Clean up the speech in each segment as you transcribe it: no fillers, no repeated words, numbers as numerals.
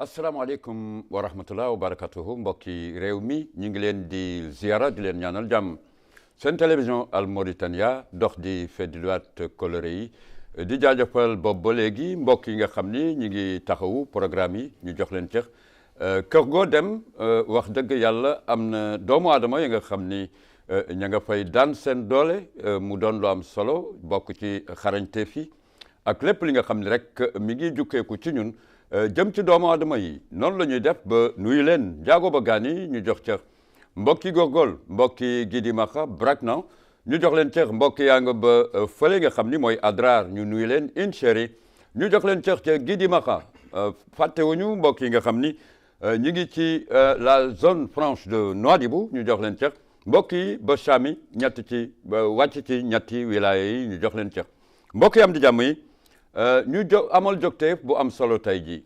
asalaamaaleykum wa rahmatulah wa barakatuhu mbokki réew mi ñu ngi leen di ziara di leen ñaanal jàmm seen télévision Al Mauritania dox di feddiluwaat coloré yi di jaajëfal boobu ba léegi mbokk yi nga xam ni ñu ngi taxawu programme yi ñu jox leen cëx kër goo dem wax dëgg yàlla am na doomu aadama yi nga xam ni ña nga fay daan seen doole mu doon lu am solo bokk ci xarañteef yi ak lépp li nga xam ni rek mi ngi jukkeeku ci ñun jëm ci doomu aadama yi noonu la ñuy def ba nuyu leen jaago ba gaan yi ñu jox cër mbokki góorgóol mbokki Gidi Maxa Brakna ñu jox leen cër mbokk yaa nga ba fële nga xam ni mooy Adrar ñu nuyu leen Incheri ñu jox leen cër ca Gidi Maxa fàttewuñu mbokk yi nga xam ni ñu ngi ci la zone franche de Nouadhibou ñu jox leen cër mbokk yi ba Chami ñett ci ba wàcc ci ñetti wilaya yi ñu jox leen cër mbokk yi am di jàmm yi ñu amal jogteef bu am solo tey jii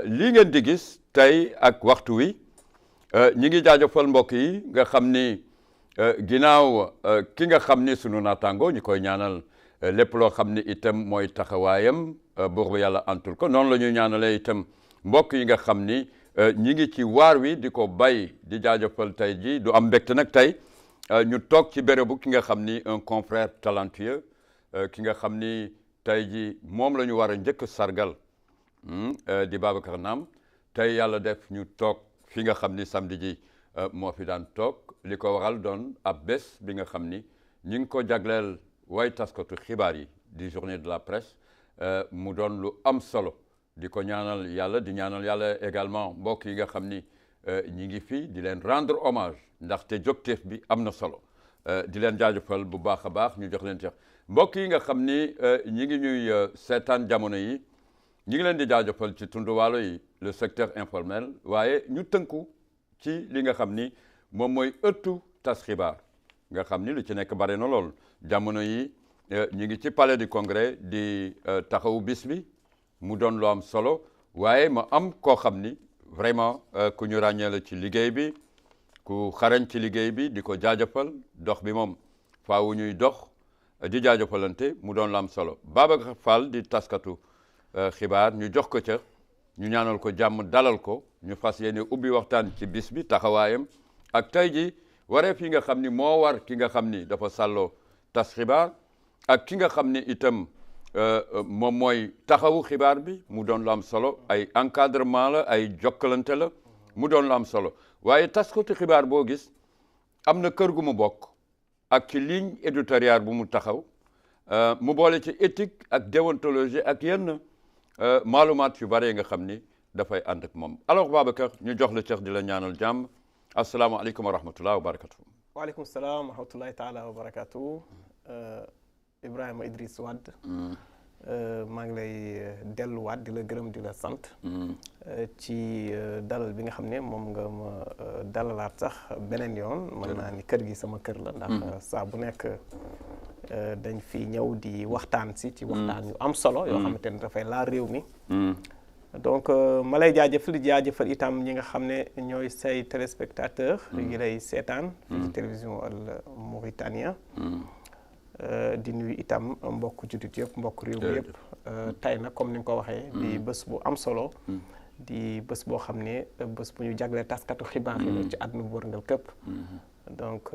lii ngeen di gis tey ak waxtu wi ñi ngi jaajëfal mbokk yi nga xam ni ginnaaw ki nga xam ni sunu naataango ñu koy ñaanal lépp loo xam ni itam mooy taxawaayam buur ba yàlla antul ko noonu la ñuy ñaanalee itam mbokk yi nga xam ni ñi ngi ci waar wi di ko bay di jaajëfal tey jii du am mbégte nag tey ñu toog ci bérébu ki nga xam ni un confrère talentueux ki nga xam ni tey jii moom la ñu war a njëkk sargal di Babacar Naam tey yàlla def ñu toog fi nga xam ni samedi ji moo fi daan toog li ko waral doon ab bés bi nga xam ni ñu ngi ko jagleel way taskatu xibaar yi di journée de la presse mu doon lu am solo di ko ñaanal yàlla di ñaanal yàlla également mbokk yi nga xam ni ñi ngi fii di leen rendre hommage ndaxte jógteef bi am na solo di leen jaajëfal bu baax a baax ñu jox leen ceex mbokk yi nga xam ni ñi ngi ñuy seetaan jamono yi ñi ngi leen di jaajëfal ci tundu waalo yi le secteur informel waaye ñu tënku ci li nga xam ni moom mooy ëttu tas xibaar nga xam ni lu ci nekk bare na lool jamono yi ñi ngi ci palais du congrès di taxawu bis bi mu doon lu am solo waaye ma am koo xam ni vraiment ku ñu ràññee la ci liggéey bi ku xarañ ci liggéey bi di ko jaajëfal dox bi moom faawu ñuy dox di jaajëfalante mu doon la am solo Babacar Fall di taskatu xibaar ñu jox ko ca ñu ñaanal ko jàmm dalal ko ñu fas yéene ubbi waxtaan ci bis bi taxawaayam ak tey ji wareef yi nga xam ni moo war ki nga xam ni dafa sàlloo tas xibaar ak ki nga xam ni itam moom mooy taxawu xibaar bi mu doon lu am solo ay encadrement la ay jokkalante la mu doon lu am solo waaye taskatu xibaar boo gis am na kër gu mu bokk ak ci ligne éditoriale bu mu taxaw mu boole ci éthique ak déontologie ak yenn maalumaat yu bare nga xam ni dafay ànd ak moom alors Babacar ñu jox la ceex di la ñaanal jàmm asalaamaaleykum wa rahmatulah wa barakatu. waaleykum salaam wa rahmatulahi taala wa barakatu. Ibrahima Idriss Wade. maa ngi lay delluwaat di la gërëm di la sant. ci dalal bi nga xam ne moom nga ma dalalaat sax beneen yoon. mën naa ni kër gi sama kër la. ndax saa bu nekk dañ fi ñëw di waxtaan si ci waxtaan yu am solo. yoo xamante ne dafay laal réew mi. donc ma lay jaajëfal di jaajëfal itam ñi nga xam ne ñooy say téléspectateurs. yi lay seetaan. fii ci télévision Al Mauritania. di nuyu itam mbokk juddit yëpp mbokk réew mi yëpp tey nag comme ni nga ko waxee di bés bu am solo di bés boo xam ne bés bu ñu jagleel taskatu xibaar yi ci àdduna bu wërngal këpp donc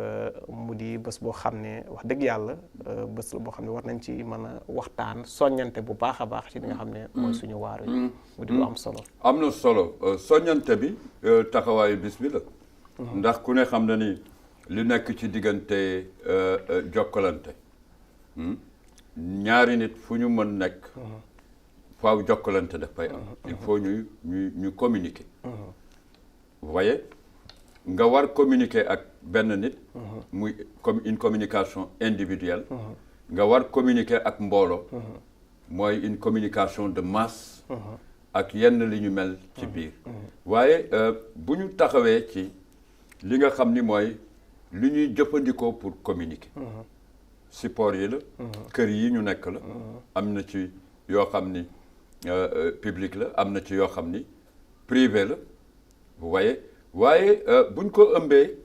mu di bés boo xam ne wax dëgg yàlla bés la boo xam ne war nañ ci mën a waxtaan soññante bu baax a baax ci li nga xam ne mooy suñu waaru yi mu di lu am solo am na solo soññante bi taxawaayu bis bi la ndax ku ne xam na ni li nekk ci diggante jokkalante ñaari nit fu ñu mën nekk faaw jokkalante daf fay am il faut ñu communiquer vous voyez nga war communiquer ak benn nit muy comme une communication individuelle nga war communiquer ak mbooloo mooy une communication de masse ak yenn li ñu mel ci biir waaye bu ñu taxawee ci li nga xam ni mooy li ñuy jëfandikoo pour communiquer support yi la kër yi ñu nekk la am na ci yoo xam ni public la am na ci yoo xam ni privé la vous voyez waaye buñ ko ëmbee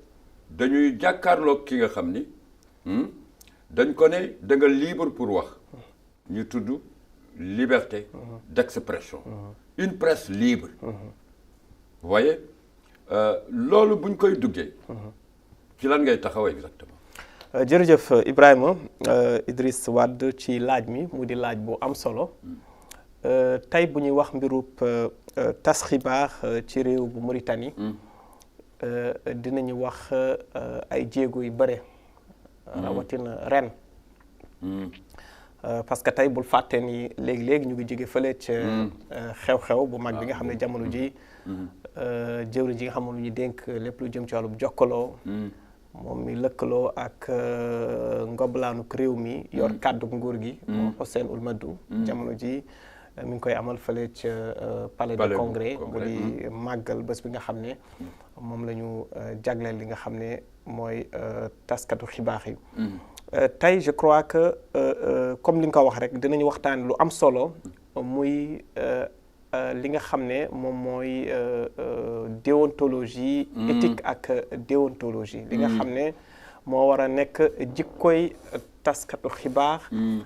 dañuy jàkkaarloog ki nga xam ni dañ ko ne da nga libre pour wax ñu tudd liberté d'expression une presse libre. Vous voyez loolu buñ koy duggee. ci lan ngay taxaw exactement. jërëjëf Ibrahima Idriss Wade ci laaj mi mu di laaj bu am solo tey bu ñuy wax mbirub tas xibaar ci réew bu Mauritanie dinañu wax ay jéego yu bare rawatina ren parce que tey bul fàtte ni léegi-léegi ñu ngi jóge fële ca xew-xew bu mag bi nga xam ne jamono ji jëwriñ ji nga xam ne ñu dénk lépp lu jëm ci wàllu jokkaloo moom mi lëkkaloo ak ngoblaanu réew mi yor kàddu nguur gi moom Hussein Ould Madou jamono ji mi ngi koy amal fële ca palais de congrès mu di màggal bés bi nga xam ne moom la ñu jagleel li nga xam ne mooy taskatu xibaar yi tey je crois que comme li nga ko wax rek dinañu waxtaan lu am solo muy li nga xam ne moom mooy déontologie éthique ak déontologie li nga xam ne moo war a nekk jikkoy taskatu xibaar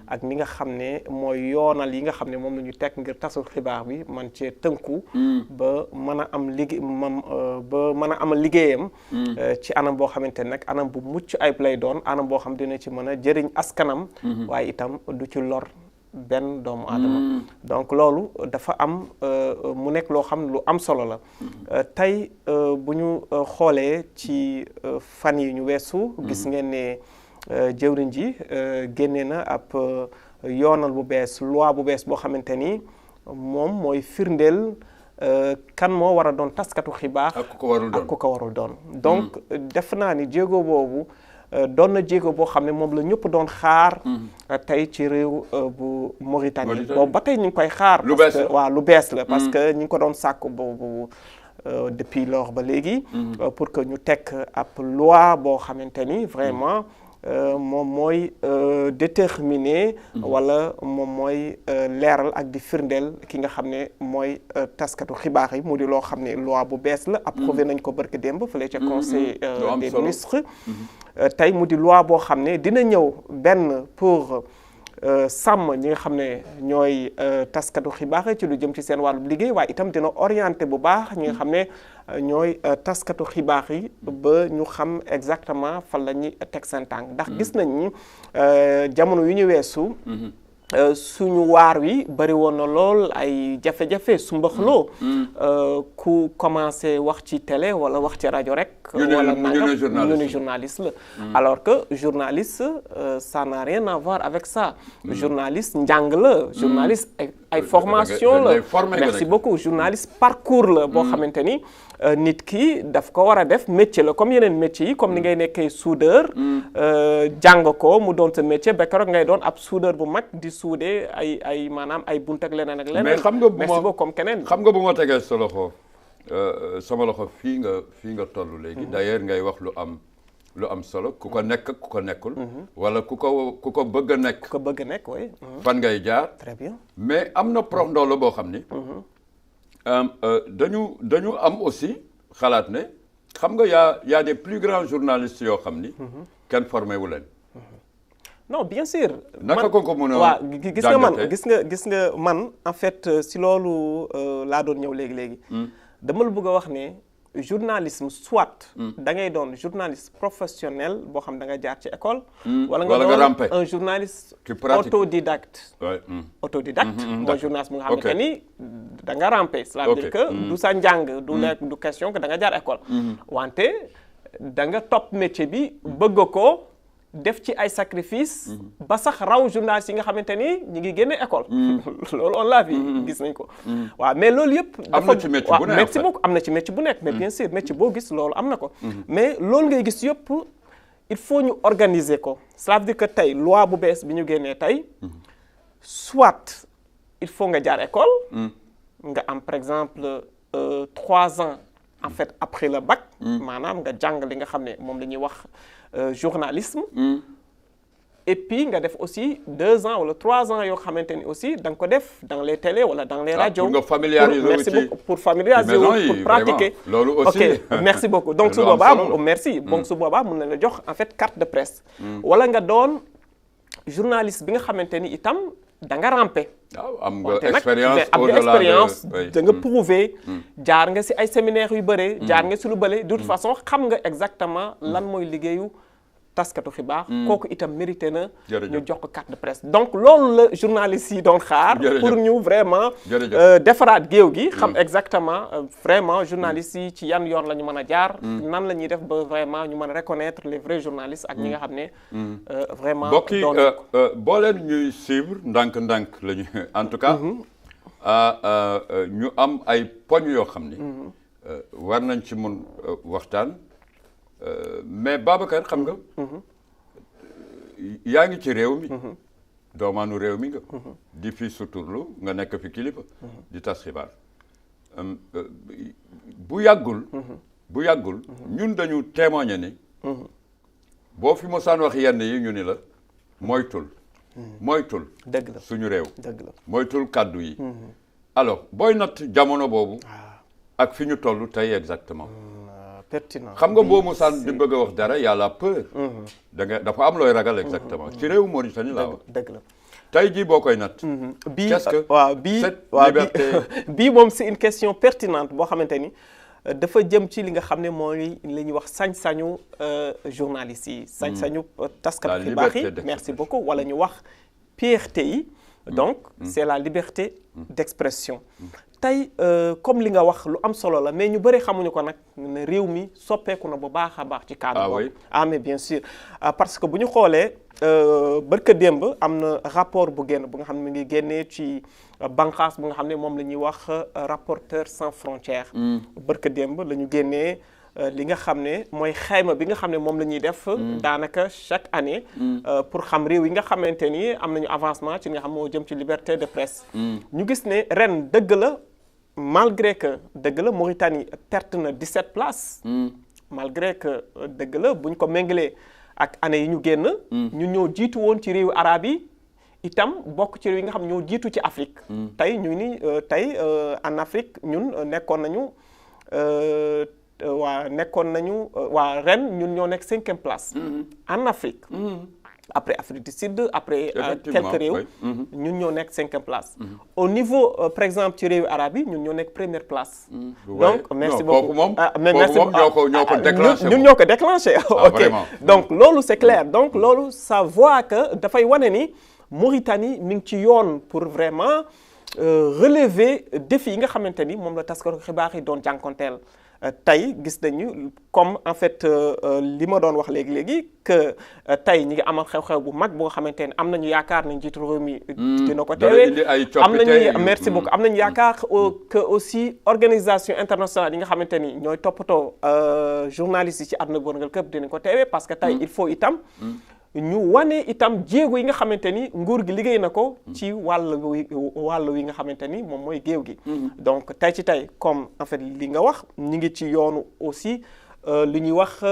ak ni nga xam ne mooy yoonal yi nga xam ne moom la ñu teg ngir tasu xibaar bi man cee tënku ba mën a am ba mën a amal liggéeyam ci anam boo xamante ne nag anam bu mucc ayib lay doon anam boo xam dina ci mën a jëriñ askanam waaye itam du ci lor benn doomu aadama donc loolu dafa am mu nekk loo xam lu am solo la tey bu ñu xoolee ci fan yi ñu weesu gis ngeen ne jëwriñ ji génne na ab yoonal bu bees loi bu bees boo xamante ni moom mooy firndeel kan moo war a doon taskatu xibaar ak ku ko warul doon donc def naa ni jéego boobu doon na jéego boo xam ne moom la ñëpp doon xaar tey ci réew bu Mauritanie boobu ba tey ñu ngi koy xaar parce que waaw lu bees la parce que ñu ngi ko doon sàkku boobu depuis lors ba léegi pour que ñu teg ab loi boo xamante ni vraiment moom mooy déterminer wala moom mooy leeral ak di firndeel ki nga xam ne mooy taskatu xibaar yi mu di loo xam ne loi bu bees la approuvé nañ ko barki démb fële ca conseil des ministres tey mu di loi boo xam ne dina ñëw benn pour sàmm ñi nga xam ne ñooy taskatu xibaar yi ci lu jëm ci seen wàllu liggéey waaye itam dina orienté bu baax ñi nga xam ne ñooy taskatu xibaar yi ba ñu xam exactement fan la ñuy teg seen tànk ndax gis nañ ni jamono yu ñu weesu suñu waar wi bari woon na lool ay jafe-jafe su mbaxloo ku commencé wax ci télé wala wax ci rajo rek wala nangam ñu ne journaliste la alors que journaliste ça n'a rien à voir avec ça journaliste njàng la journaliste ay formation la merci beaucoup journaliste parcours la boo xamante ni nit ki daf ko war a def métier la comme yeneen métiers yi comme ni ngay nekkee soudeur jàng ko mu doon sa métier ba keroog ngay doon ab soudeur bu mag di suude ay maanaam ay bunt ak leneen ak leneen. mais xam nga bu merci beaucoup comme keneen. xam nga bu ma tegee sa loxo sama loxo fii nga toll léegi. d'ailleurs ngay wax lu am solo ku ko nekk ku ko nekkul. wala ku ko bëgg a nekk. ku ko bëgg a nekk oui. fan ngay jaar. très bien mais am na prox ndoolo boo xam ni. dañu am aussi xalaat ne xam nga y a des plus grands journalistes yoo xam ni. kenn formé wu leen. non bien sûr. naka ko mën a waaw gis nga man en fait si loolu laa doon ñëw léegi. dama la bëgg a wax ne journalisme soit. da ngay doon journaliste professionnel boo xam da nga jaar ci école. wala nga doon un journaliste autodidacte. autodidacte. mooy journaliste bu nga xamante ni da nga ramper. c'est-à-dire que du sa njàng du question que da nga jaar école. wante da nga topp métier bi bëgg ko. def ci ay sacrifice ba sax raw journaliste yi nga xamante ni ñi ngi génne école loolu on l'a vu gis nañ ko waaw mais loolu yëpp am na ci métier bu nekk merci beaucoup am na ci métier bu nekk mais bien sûr métier boo gis loolu am na ko mais loolu ngay gis yëpp il faut ñu organiser ko cela veut dire que tey loi bu bees bi ñu génnee tey soit il faut nga jaar école nga am par exemple 3 ans en fait après le bac maanaam nga jàng li nga xam ne moom la ñuy wax journalisme et puis nga def aussi 2 ans wala 3 ans yoo xamante ni aussi da nga ko def dans les télés wala dans les radios. pour nga familiariser merci beaucoup pour familiariser pour pratiquer. loolu aussi ok merci beaucoup donc su boobaa merci donc su boobaa mën na la jox en fait carte de presse. wala nga doon journaliste bi nga xamante ni itam da nga ramper. waaw am nga wante nag expérience am nga expérience oui. da nga prouver jaar nga si ay séminaires yu bëre jaar nga si lu bële de toute façon xam nga exactement lan mooy liggéeyu taskatu xibaar kooku itam mérité na ñu jox ko carte de presse donc loolu la journalistes yi doon xaar pour ñu vraiment defaraat géew gi xam exactement vraiment journalistes yi ci yan yoon la ñu mën a jaar nan la ñuy def ba vraiment ñu mën a reconnaître les vrais journalistes ak ñi nga xam ne vraiment mbokk yi boo leen ñuy suivre ndànk-ndànk la ñu en tout cas ñu am ay poñ yoo xam ni war nañ ci mun waxtaan mais Babacar xam nga yaa ngi ci réew mi doomaanu réew mi nga di fi suturlu nga nekk fi kilifa di tas xibaar bu yàggul ñun dañu témoigner ni boo fi mosaan wax yenn yi ñu ni la moytul dëgg la suñu réew dëgg la moytul kàddu yi alors booy natt jamono boobu ak fi ñu toll tey exactement pertinent xam nga boo mosaan di bëgg a wax dara y a la peur da nga dafa am looy ragal exactement ci réew Mauritanie laa wax dëgg la tey jii boo koy natt bii moom c'est une question pertinente boo xamante ni dafa jëm ci li nga xam ne mooy li ñuy wax sañ-sañu journalistes yi sañ-sañu taskatu xibaar yi merci beaucoup wala ñu wax PRT yi donc c'est la liberté d'expression tey comme li nga wax lu am solo la mais ñu bëri xamuñu ko nag ne réew mi soppeeku na bu baax a baax ci cadre boobu mais bien sûr parce que bu ñu xoolee barka démb am na rapport bu génn bu nga xam ne mi ngi génnee ci bànqaas bu nga xam ne moom la ñuy wax Reporters sans frontières barka démb la ñu génnee li nga xam ne mooy xayma bi nga xam ne moom la ñuy def daanaka chaque année pour xam réew yi nga xamante ni am nañu avancement ci li nga xam moo jëm ci liberté de presse ñu gis ne ren dëgg la malgré que dëgg la Mauritanie perte na 17 places malgré que dëgg la bu ñu ko méngalee ak année yi ñu génn ñu ñoo jiitu woon ci réewu arabe yi itam bokk ci réew yi nga xam ñoo jiitu ci Afrique tey ñu ni tey en Afrique ñun nekkoon nañu ren ñun ñoo nekk 5e place en Afrique après Afrique du Sud après quelques réew ñun ñoo nekk 5e place au niveau par exemple ci réewu arabe yi ñun ñoo nekk 1re place donc merci beaucoup merci ñoo ko déclenché ñun ñoo ko déclenché ok donc loolu c'est clair donc loolu ça voit que dafay wane ni Mauritanie mi ngi ci yoon pour vraiment relever défi yi nga xamante ni moom la taskatu xibaar yi doon jànkonteel tey gis nañu comme en fait li ma doon wax léegi que tey ñi ngi amal xew-xew bu mag bu nga xamante ne am nañu yaakaar nañ jiitu réew mi dina ko teewee am nañu merci beaucoup am nañu yaakaar que aussi organisation internationale yi nga xamante ni ñooy toppatoo journalistes yi ci àdduna wërngal këpp dinañ ko teewee parce que tey il faut itam ñu wane itam jéego yi nga xamante ni nguur gi liggéey na ko ci wàll wi nga xamante ni moom mooy géew gi donc tey ci tey comme en fait li nga wax ñu ngi ci yoonu aussi li ñuy wax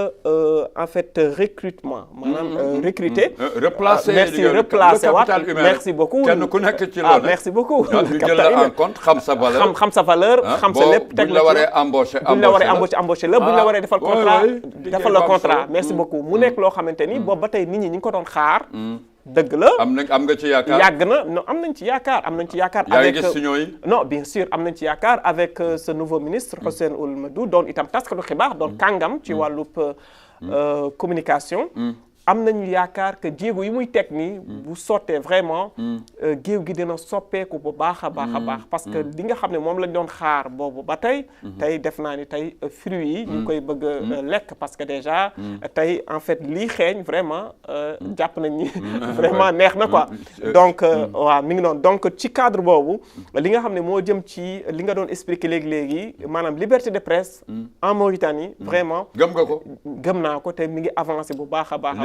en fait recrutement maanaam recruter replacer merci replacer waat merci beaucoup kenn ku nekk ci loolu merci beaucoup ñu jël la en compte xam sa valeur xam sa valeur xam sa lépp buñ la waree embaucher la buñ la waree defal contrat defal la contrat merci beaucoup mu nekk loo xamante ni boobu ba tey nit ñi ñu ngi ko doon xaar dëgg la am nga ci yaakaar yàgg na non am nañ ci yaakaar avec gis signaux yi non bien sûr am nañ ci yaakaar avec ce nouveau ministre Hussein Ould Madou doon itam taskatu xibaar doon kàngam ci wàllub communication am nañu yaakaar que jéego yi muy teg nii bu sottee vraiment géew gi dina soppeeku bu baax a baax parce que li nga xam ne moom lañ doon xaar boobu ba tey def naa ni tey fruits yi ñu ngi koy bëgg a lekk parce que déjà tey en fait lii xeeñ vraiment jàpp nañ ni vraiment neex na quoi donc waaw mi ngi noonu donc ci cadre boobu li nga xam ne moo jëm ci li nga doon expliquer léegi maanaam liberté de presse en Mauritanie vraiment gëm nga ko gëm naa ko te mi ngi avancé bu baax a baax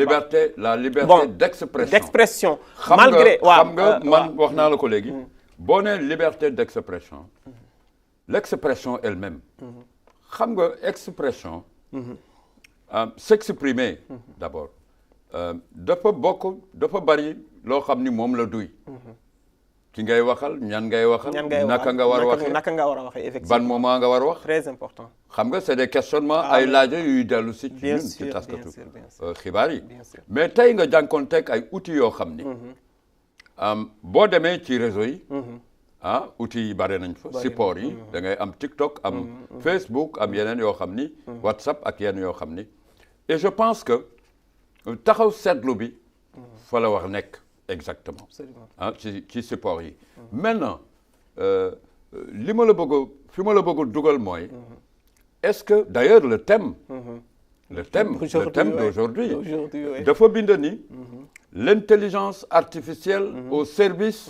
la liberté d'expression malgré xam nga man wax naa la ko léegi boo nee liberté d'expression l'expression elle-même xam nga expression s'exprimer d'abord dafa bari loo xam ni moom la duy ki ngay waxal ñan ngay waxal naka nga war a waxee effectivement ban moment nga war a wax très important xam nga c'est des questionnements ay laajo yuy dellu si ci ñun ci taskatu xibaar yi mais tey nga jànkoonteeg ay outils yoo xam ni boo demee ci réseau yi outils yi bare nañ fa support yi da ngay am TikTok am Facebook am yeneen yoo xam ni WhatsApp ak yeneen yoo xam ni et je pense que taxaw seetlu bi fa la wax nekk exactement ci support yi maintenant li ma la bëgg fi ma la bëgg dugal mooy est-ce que d'ailleurs le thème d'aujourd'hui dafa bind ni l'intelligence artificielle au service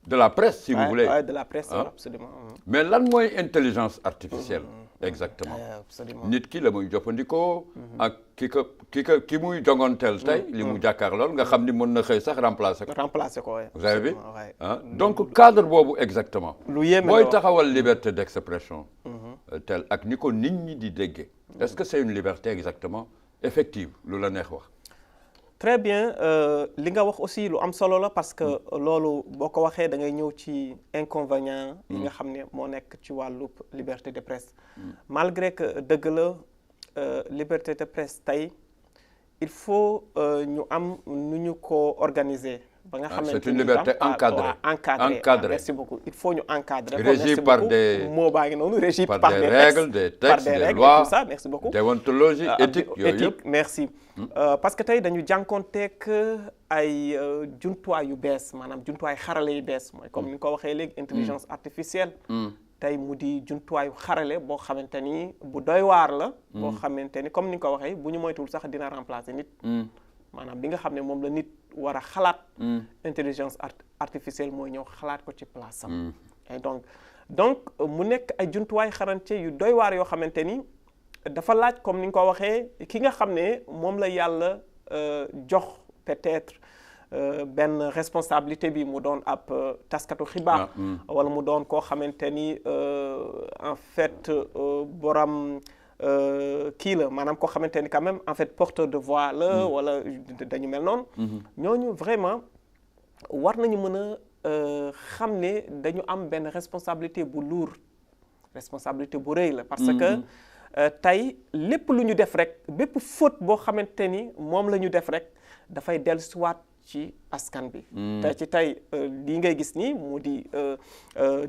de la presse si vous voulez de la presse absolument mais lan mooy intelligence artificielle exactement nit ki la muy jëfandikoo ak ki muy jongoonteel tey li mu jàkkaar lool nga xam ni mën na xëy sax remplacer ko vous avez vu donc cadre boobu exactement booy taxawal liberté d'expression tel ak ni ko nit ñi di déggee est-ce que c'est une liberté exactement effective lu la neex wax très bien li nga wax aussi lu am solo la parce que loolu boo ko waxee da ngay ñëw ci inconvénient yi nga xam ne moo nekk ci wàllu liberté de presse malgré que dëgg la liberté de presse tey il faut ñu am nu ñu ko organiser ba nga xamante ni c'est une liberté encadrée merci beaucoup il faut ñu encadrer régie par des moo baa ngi noonu régie par des règles des textes des lois tout ça merci beaucoup déontologie éthique yooyu yëpp merci parce que tey dañu jànkoonteeg ay jumtuwaay yu bees maanaam jumtuwaay xarale yu bees mooy comme ni nga ko waxee léegi intelligence artificielle tey mu di jumtuwaayu xarale boo xamante ni bu doy waar la boo xamante ni comme ni nga ko waxee bu ñu moytuwul sax dina remplacer nit maanaam bi nga xam ne moom la nit war a xalaat intelligence artificielle mooy ñëw xalaat ko ci place am et donc mu nekk ay jumtuwaay xarante yu doy waar yoo xamante ni dafa laaj comme ni nga ko waxee ki nga xam ne moom la yàlla jox peut-être benn responsabilité bi mu doon ab taskatu xibaar wala mu doon koo xamante ni en fait borom kii la maanaam koo xamante ni quand même en fait porteur de voix la wala dañu mel noonu ñooñu vraiment war nañu mën a xam ne dañu am benn responsabilité bu lourd responsabilité bu rëy la parce que tey lépp lu ñu def rek bépp faute boo xamante ni moom la ñu def rek dafay dellusiwaat ci askan bi te ci tey lii ngay gis nii mu di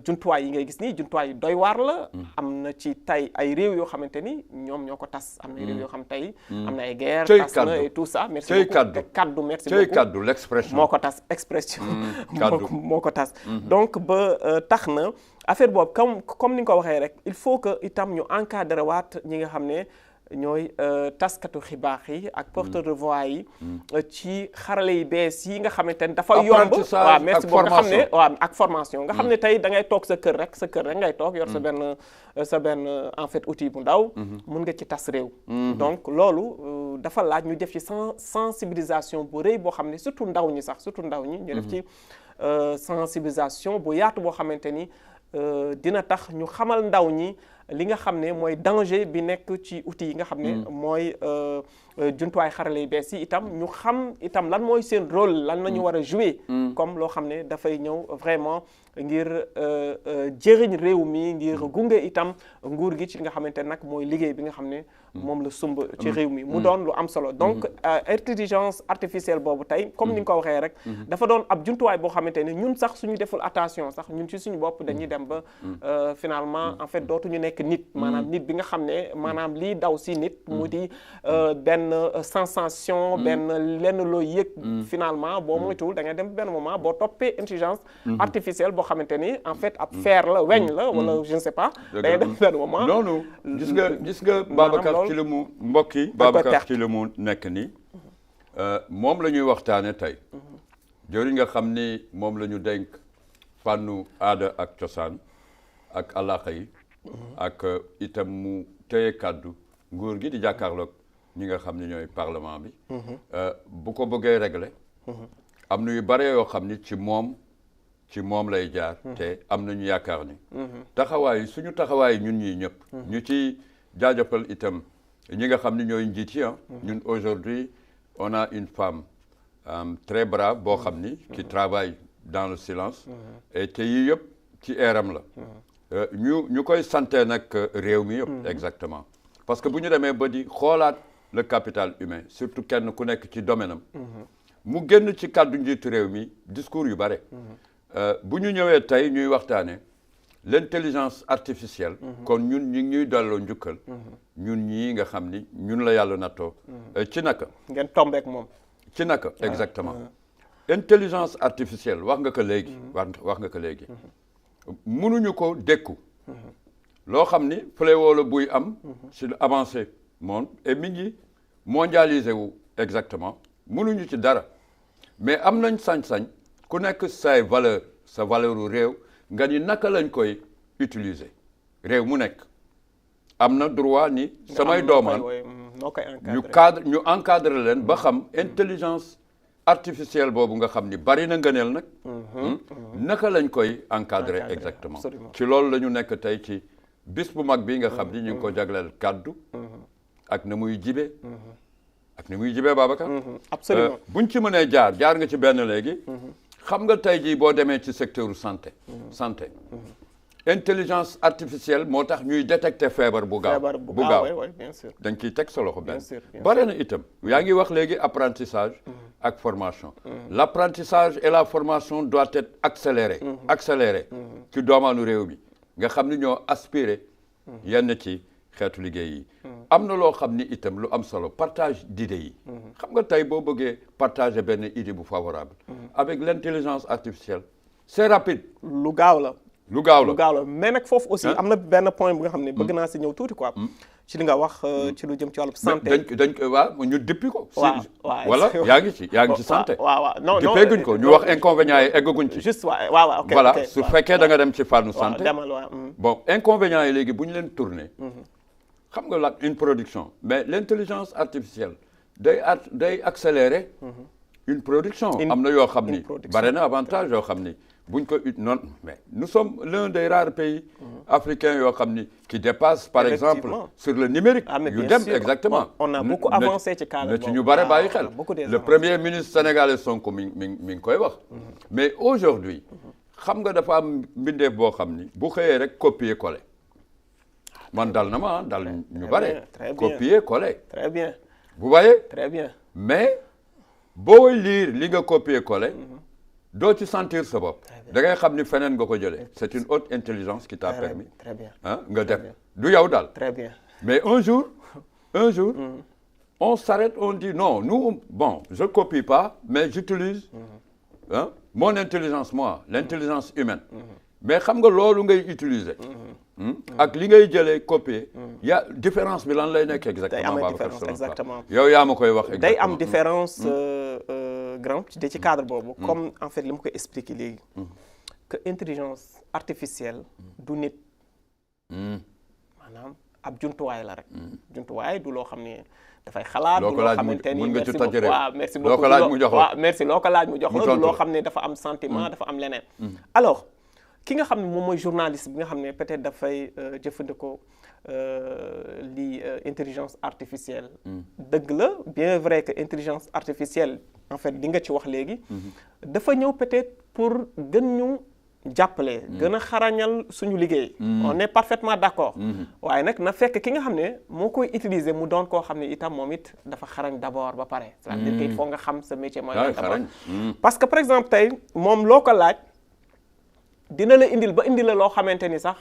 jumtuwaay yi ngay gis nii jumtuwaay yu doy waar la am na ci tey ay réew yoo xamante ni ñoom ñoo ko tas am na réew yoo xam tey am na ay guerre tas na et tout ça merci beaucoup kaddu merci beaucoup kaddu l'expression moo ko tas expression moo ko tas donc ba tax na affaire boobu comme ni nga ko waxee rek il faut que itam ñu encadrer waat ñi nga xam ne ñooy taskatu xibaar yi ak porteur de voix yi ci xarale yi bees yi nga xamante ne dafa yomb waaw merci beaucoup nga xam ne waaw ak formation nga xam ne tey da ngay toog sa kër rek ngay toog yor sa benn en fait outil bu ndaw mun nga ci tas réew donc loolu dafa laaj ñu def ci sensibilisation bu rëy boo xam ne surtout ndaw ñi ñu def ci sensibilisation bu yaatu boo xamante ni dina tax ñu xamal ndaw ñi li nga xam ne mooy danger bi nekk ci outils yi nga xam ne mooy jumtuwaay xarale yu bees yi itam ñu xam itam lan mooy seen rôle lan la ñu war a jouer comme loo xam ne dafay ñëw vraiment ngir jëriñ réew mi ngir gunge itam nguur gi ci li nga xamante ne nag mooy liggéey bi nga xam ne moom la sumb ci réew mi mu doon lu am solo donc intelligence artificielle boobu tey comme ni nga ko waxee rek dafa doon ab jumtuwaay boo xamante ne ñun sax suñu deful attention sax ñun ci suñu bopp dañuy dem ba finalement en fait dootuñu nekk nit maanaam nit bi nga xam ne maanaam lii daw si nit mu di benn sensation benn lenn loo yëg finalement boo moytuwul da ngay dem benn moment boo toppee intelligence artificielle boo xamante ni en fait ab fer la weñ la wala je ne sais pas da ngay dem benn moment non gis nga Babacar ci la mu mbokki Babacar ci la mu nekk nii moom la ñuy waxtaane tey jëriñ nga xam ni moom la ñu dénk fànnu aada ak cosaan ak alaaka yi ak itam mu téye kàddu nguur gi di jàkkaarloog ñi nga xam ne ñooy parlement bi bu ko bëggee régler am na yu bare yoo xam ni ci moom lay jaar te am nañu yaakaar ni suñu taxawaay ñun ñii ñëpp ñu ci jaajëfal itam ñi nga xam ne ñooy njiit yi ñun aujourd'hui on a une femme très brave boo xam ni qui travaille dans le silence et te yii yëpp ci eeram la ñu koy sante nag réew mi yëpp exactement parce que bu ñu demee ba di xoolaat le capital humain surtout kenn ku nekk ci domaine am mu génn ci kàddu njiitu réew mi discours yu bare bu ñu ñëwee tey ñuy waxtaane l'intelligence artificielle kon ñun ñi ñuy delloo njukkal ñun ñii nga xam ni ñun la yàlla nattoo ci naka ngeen tombeek moom ci naka exactement intelligence artificielle wax nga ko léegi wax nga ko léegi mënuñu ko dékku loo xam ni fléau la buy am ci avancé monde et mi ngi mondialisé wu exactement mënuñu ci dara mais am nañ sañ-sañ ku nekk say valeur sa valeur u réew nga ni naka lañ koy utiliser réew mu nekk am na droit ni samay doomaan ñu encadre leen ba xam intelligence artificielle boobu nga xam ni bari na ngëneel nag naka lañ koy encadrer exactement ci loolu la ñu nekk tey ci bis bu mag bi nga xam ni ñu ngi ko jagleel kàddu ak na muy jibe ak ni muy jibee Babacar absolument buñ ci mënee jaar nga ci benn léegi xam nga tey jii boo demee ci secteur santé intelligence artificielle moo tax ñuy détecter feebar bu gaaw bien sûr dañ ciy teg sa loxo benn bare na itam yaa ngi wax léegi apprentissage ak formation l'apprentissage et la formation doit être accéléré ci doomaanu réew mi nga xam ni ñoo aspiré yenn ci xeetu liggéey yi am na loo xam ni itam lu am solo partage d'idées yi xam nga tey boo bëggee partager benn idée bu favorable avec l'intelligence artificielle c'est rapide lu gaaw la mais nag foofu aussi am na benn point bu nga xam ne bëgg naa si ñëw tuuti quoi ci li nga wax ci lu jëm ci wàllu santé dañ ko waaw ñu dippi ko waaw voilà yaa ngi ci santé waaw non dippeeguñ ko ñu wax inconvénients yi eggaguñ ci juste waaw ok voilà su fekkee da nga dem ci fànnu santé demal waaw bon inconvénients yi léegi bu ñu leen tourner xam nga la une production mais l'intelligence artificielle day accélérer une production am na yoo xam ni bare na avantage yoo xam ni buñ ko non mais nous sommes l'un des rares pays africains yoo xam ni qui dépasse par exemple sur le numérique yu dem exactement on a beaucoup avancé ci cadre ci ñu bare bàyyi xel le premier ministre sénégalais Sonko mi ngi koy wax mais aujourd'hui xam nga dafa am mbindeef boo xam ni bu xëyee rek copier coller man dal na ma dal ñu bare copier coller très bien vous voyez très bien mais booy lire li nga copier coller doo ci sentir sa bopp da ngay xam ni feneen nga ko jëlee c'est une haute intelligence qui t'a permis nga def du yow daal très bien mais un jour on s'arrête on dit non nous bon je copie pas mais j'utilise mon intelligence moi l'intelligence humaine mais xam nga loolu ngay utiliser ak li ngay jëlee copier ya différence bi lan lay nekk exactement exactement yow yaa ma koy wax exactement day am différence grand ci cadre boobu comme en fait li ma koy expliquer léegi que intelligence artificielle du nit maanaam ab jumtuwaay la rek jumtuwaay du loo xam ne dafay xalaat du loo xamante ni merci beaucoup waaw merci beaucoup loo ko laaj mu jox la waaw merci loo ko laaj mu jox la du loo xam ne dafa am sentiment dafa am leneen alors ki nga xam ne moom mooy journaliste bi nga xam ne peut-être dafay jëfandikoo lii intelligence artificielle dëgg la bien vrai que intelligence artificielle en fait di nga ci wax léegi dafa ñëw peut-être pour gën ñu jàppale gën a xarañal suñu liggéey on est parfaitement d'accord waaye nag na fekk ki nga xam ne moo koy utiliser mu doon koo xam ne itam moom it dafa xarañ d'abord ba pare c'est-à-dire que il faut nga xam sa métier mooy d'abord parce que par exemple tey moom loo ko laaj dina la indil ba indil la loo xamante ni sax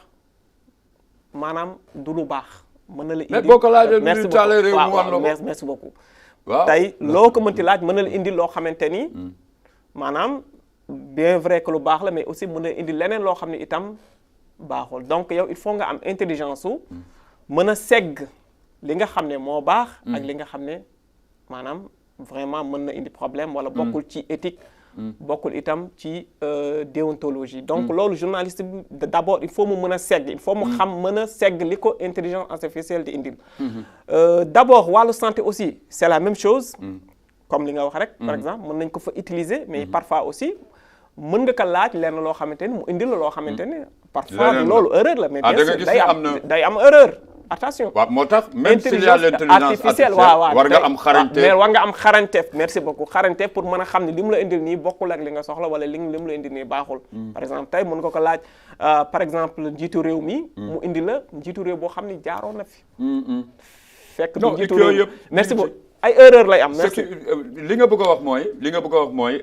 maanaam du lu baax mën na la indil mais boo ko laajee merci beaucoup merci beaucoup waaw tey loo ko mënti laaj mën na la indil loo xamante ni maanaam bien vrai que lu baax la mais aussi mën na indil leneen loo xam ne itam baaxul donc yow il faut nga am intelligence su mën a segg li nga xam ne moo baax ak li nga xam ne maanaam vraiment mën na indi problème wala bokkul ci éthique bokkul itam ci déontologie donc loolu journaliste bi d'abord il faut mu mën a segg il faut mu xam mën a segg li ko intelligence artificielle di indil d'abord wàllu santé aussi c'est la même chose comme li nga wax rek par exemple mën nañ ko fa utiliser mais parfois aussi mën nga ko laaj lenn loo xamante ni mu indil la loo xamante ni parfois loolu erreur la mais bien sûr day am erreur attention waaw moo tax même s'il y a l'intelligence artificielle war nga am xarañteef mais war nga am xarañteef merci beaucoup xarañteef pour mën a xam ne li mu la indil nii bokkul ak li nga soxla wala li mu la indil nii baaxul par exemple tey mën nga ko laaj par exemple njiitu réew mi mu indi la njiitu réew boo xam ne jaaroon na fi fekk du njiitu réew merci beaucoup ay erreur lay am. ce qui li nga bëgg a wax mooy.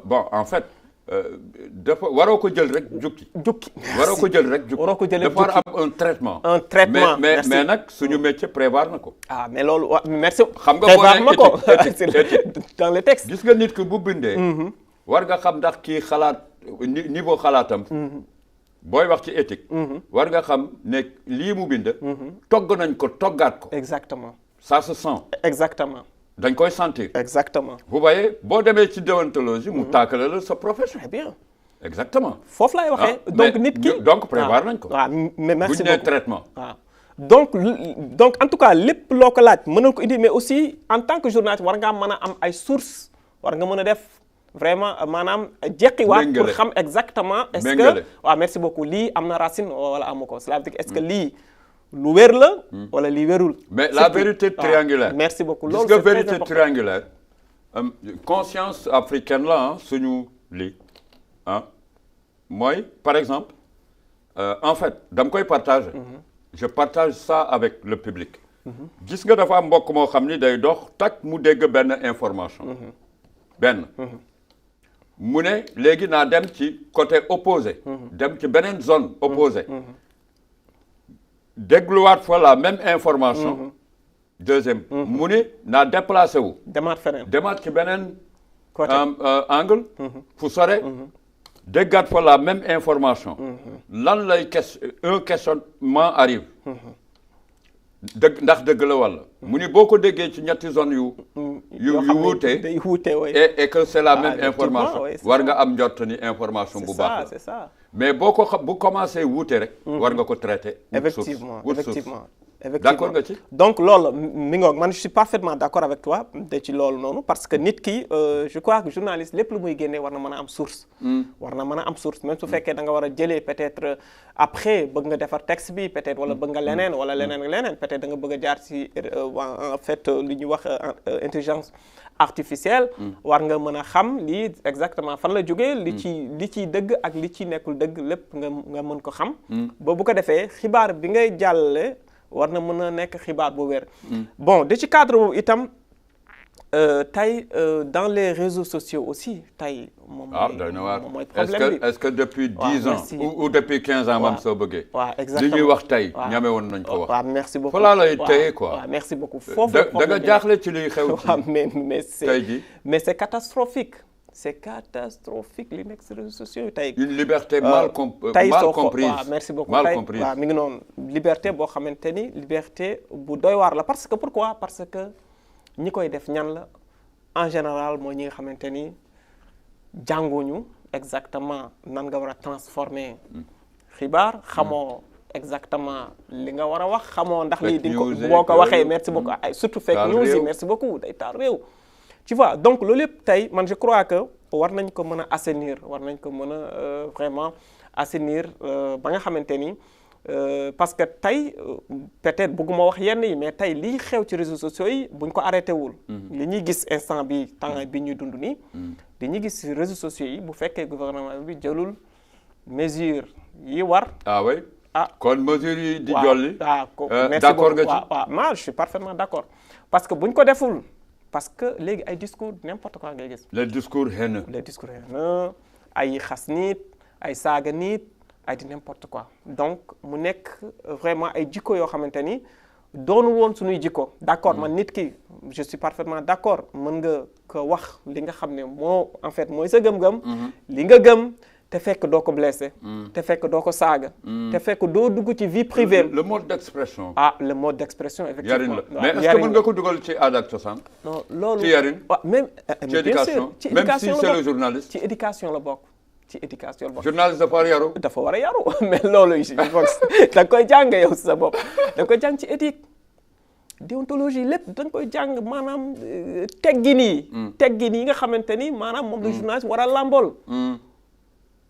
Bon en fait. dafa waroo ko jël rek jukki. waroo ko jël rek jukki dafa war am un traitement. mais nag suñu métier prévoir na ko. mais loolu merci. xam nga prévoir na ko dans le texte. gis nga nit ki bu bindee. war nga xam ndax kii xalaat niveau xalaatam. booy wax ci éthique. war nga xam ne lii mu bind. togg nañ ko toggaat ko. exactement. ça se sent. exactement. dañ koy sentir. exactement. vous voyez boo demee ci déontologie mu tàkkale la sa profession. très bien. exactement. foofu laay waxee. donc nit ki donc prévoir nañ ko. waaw mais merci beaucoup bu ñu nee traitement. waaw donc en tout cas lépp loo ko laaj mën na ko indi mais aussi en tant que journaliste war ngaa mën a am ay sources war nga mën a def vraiment maanaam jeqiwaat pour xam exactement. est-ce que waaw merci beaucoup lii am na racine wala amu ko cela veut dire est-ce que lii. lu wér la. wala li wérul. mais la vérité triangulaire. merci beaucoup loolu c'est très important. Gis nga vérité triangulaire conscience africaine la suñu lii mooy par exemple en fait dama koy partager. je partage ça avec le public. gis nga dafa am mbokk moo xam ni day dox tak mu dégg benn information. benn. mu ne léegi naa dem ci côté opposé. dem ci beneen zone opposée. dégluwaat fa la même information. deuxième. mu ne naa déplacé wu. demaat feneen demaat ci beneen. côté angle. fu sore. déggaat fa la même information. lan lay un questionnement arrive. dëgg ndax dëgg la walla. mu ni boo ko déggee ci ñetti zone yu wuute. day wuute et que c'est la même information. war nga am njort ni information bu baax la. c'est ça. mais boo ko bu commencé wuute rek. war nga ko traiter. effectivement. d'accord nga ci. donc loolu mi ngoog man je suis parfaitement d'accord avec toi de ci loolu noonu parce que nit ki je crois que journaliste lépp lu muy génnee war na mën a am source. war na mën a am source même su fekkee da nga war a jëlee peut-être après bëgg nga defar texte bi peut-être wala bëgg nga leneen wala leneen peut-être da nga bëgg a jaar ci en fait li ñuy wax intelligence artificielle. war nga mën a xam lii exactement fan la jógee. li ciy dëgg ak li ci nekkul dëgg lépp nga mën ko xam. ba bu ko defee xibaar bi ngay jàllale. war na mën a nekk xibaar bu wér. bon de ci cadre boobu itam tey dans les réseaux sociaux aussi tey. moom mooy problème bi est-ce que depuis 10 ans ou depuis 15 ans. même soo bëggee. waaw exactement li ñuy wax tey. ñame woon nañ ko wax. waaw merci beaucoup fa laa lay téye quoi. waaw merci beaucoup foofu da nga jaaxle ci liy xew. waaw mais c'est catastrophique. c'est catastrophique li nekk ci réseaux sociaux yi tey. une liberté mal comprise. waaw merci beaucoup mal comprise. waaw mi ngi noonu liberté boo xamante ni liberté bu doy waar la parce que pourquoi parce que ñi koy def ñan la en général mooy ñi nga xamante ni jànguñu exactement nan nga war a transformer xibaar xamoo exactement li nga war a wax xamoo ndax lii di ko boo ko waxee merci beaucoup ay surtout fake news yi merci beaucoup day taal réew. tu vois donc loolu yëpp tey man je crois que war nañ ko mën a assainir war nañ ko mën a vraiment assainir ba nga xamante ni parce que tey peut-être bëgguma wax yenn yi mais tey liy xew ci réseaux sociaux yi buñ ko arrêté wul. li ñuy gis instant bi temps bi ñuy dund nii. li ñuy gis ci réseaux sociaux yi bu fekkee gouvernement bi jëlul mesure yi war. ah oui kon mesure yi di jolli. d'accord nga ci waaw moi je suis parfaitement d'accord parce que buñ ko deful. parce que léegi ay discours n'importe quoi ngay gis. les discours haineux. ay xas nit ay saaga nit ay di n'importe quoi donc mu nekk vraiment ay jikko yoo xamante ni doonu woon suñuy jikko. d'accord man nit ki je suis parfaitement d'accord mën nga ko wax li nga xam ne moo en fait mooy sa gëm-gëm. li nga gëm te fekk doo ko blessé. te fekk doo ko saaga. te fekk doo dugg ci vie privée. le mode d'expression. le mode d'expression effectivement. yarin la mais est-ce que mën nga ko dugal ci aada ak cosaan. non loolu ci yarin. waaw même ci éducation même si c'est le journaliste. ci éducation la bokk. ci éducation la bokk. journaliste dafa war a yaru. dafa war a yaru mais loolu da nga koy jàng yow sa bopp da nga koy jàng ci éthique. déontologie lépp da nga koy jàng maanaam teggin yi. teggin yi nga xamante ni maanaam moom la journaliste war a làmbool.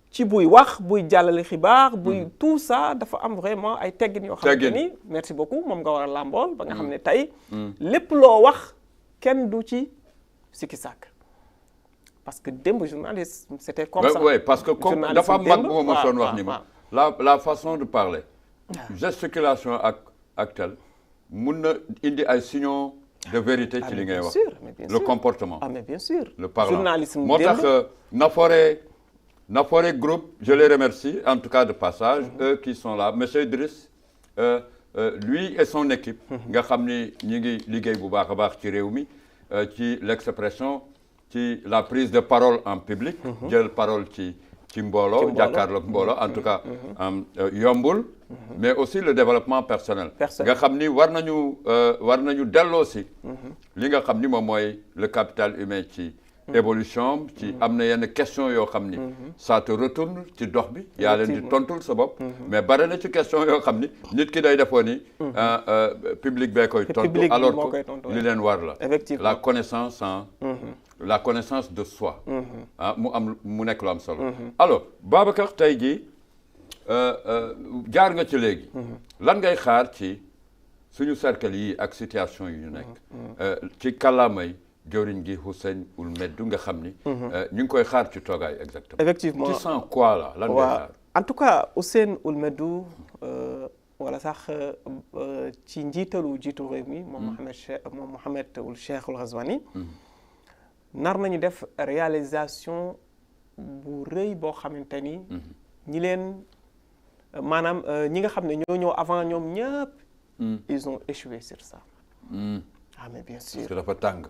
ci buy wax buy jàllale xibaar buy tout ça dafa am vraiment ay teggin yoo xamante ni merci beaucoup moom nga war a làmbool ba nga xam ne tey lépp loo wax kenn du ci sikki sàkk parce que démb journaliste c'était comme ça. oui parce que comme dafa am mag moo ma soon wax ni ma la façon de parler gesticulation ak tel mun na indi ay signaux de vérité ci li ngay wax. bien le sûr. comportement. Ah mais bien sûr. le parlant journalisme moo tax Nafoore groupe je les remercie en tout cas de passage. Eux qui sont là monsieur Idriss lui et son équipe. nga xam ni ñi ngi liggéey bu baax a baax ci réew mi ci l'expression ci la prise de parole en public. jël parole ci mbooloo. jàkkaarloog mbooloo en tout cas yombul. mais aussi le développement personnel. nga xam ni war nañu delloo si. li nga xam ni moom mooy le capital humain ci. évolution ci am na yenn question yoo xam ni ça te retourne ci dox bi yaa leen di tontul sa bopp mais bari na ci question yoo xam ni nit ki day defoo ni public bee koy tontu alors que li leen war la la connaissance la connaissance de soi mu nekk lu am solo alors Babacar tey jii jaar nga ci léegi lan ngay xaar ci suñu cercle yi ak situation yi ñu nekk ci kàllaamay jawriñ gi Hussein Ould Meddou nga xam ni ñu ngi koy xaar ci toogaay exactement. effectivement tu sens quoi là lan ngay xaar. en tout cas Hussein Ould Meddou wala sax ci njiitalu jiitu réew mi moom Mohamed Ould Cheikh Ould Ghazouani nar nañu def réalisation bu rëy boo xamante ni ñi leen maanaam ñi nga xam ne ñoo ñëw avant ñoom ñëpp ils ont échoué sur ça. Ah mais bien sûr parce que dafa tàng.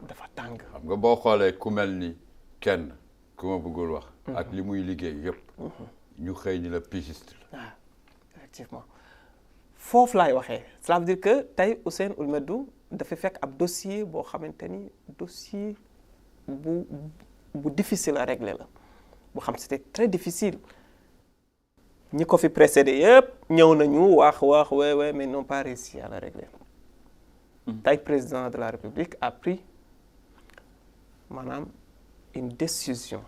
dafa tàng. xam nga boo xoolee ku mel ni kenn ku ma bëggul wax. ak li muy liggéey yëpp. ñu xëy ni la pigiste la. ah effectivement foofu laay waxee cela veut dire que tey Hussein Ould Meddou dafa fekk ab dossier boo xamante ni dossier bu difficile à régler la bu xam c'était très difficile ñi ko fi précédé yëpp ñëw nañu wax mais n'ont pas réussi à la régler. tey président de la République a pris maanaam une décision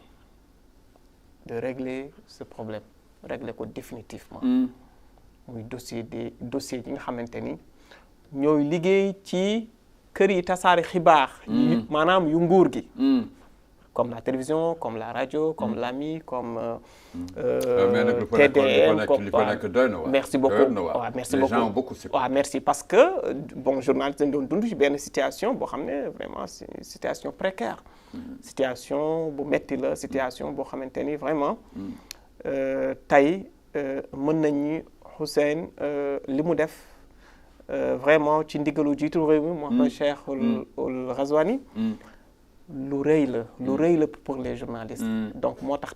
de régler ce problème régler ko définitivement. muy dossier yi nga xamante ni ñooy liggéey ci kër yi tasaare xibaar. maanaam yu nguur gi. comme la télévision comme la radio comme l'AMI comme. TDM comme merci beaucoup waaw merci beaucoup les gens ont beaucoup waaw merci parce que bon journaliste dañu doon dund ci benn situation boo xam ne vraiment c'est une situation précaire. situation bu metti la situation boo xamante ni vraiment tey mën nañu Hussein li mu def vraiment ci ndigalu jiitu réew mi Mohamed Cheikh Ould Ghazouani lu rëy la pour les journalistes. donc moo tax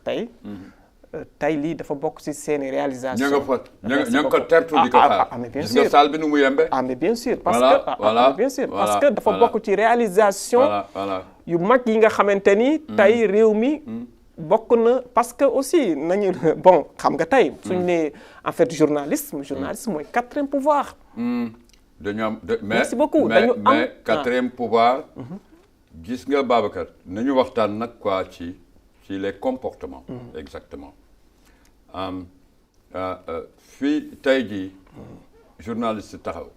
tey lii dafa bokk ci seeni réalisation. ña nga ko tertu di ko xaar. mais bien sûr gis nga salle bi nu mu yembe. mais bien sûr parce que dafa bokk ci réalisation. yu mag yi nga xamante ni. tey réew mi. bokk na parce que aussi nañu bon xam nga tey. suñu nee en fait journalisme mooy quatrième pouvoir. dañu am merci beaucoup dañu am mais quatrième pouvoir. gis nga Babacar nañu waxtaan nag quoi ci les comportements. exactement fii tey jii journaliste taxaw.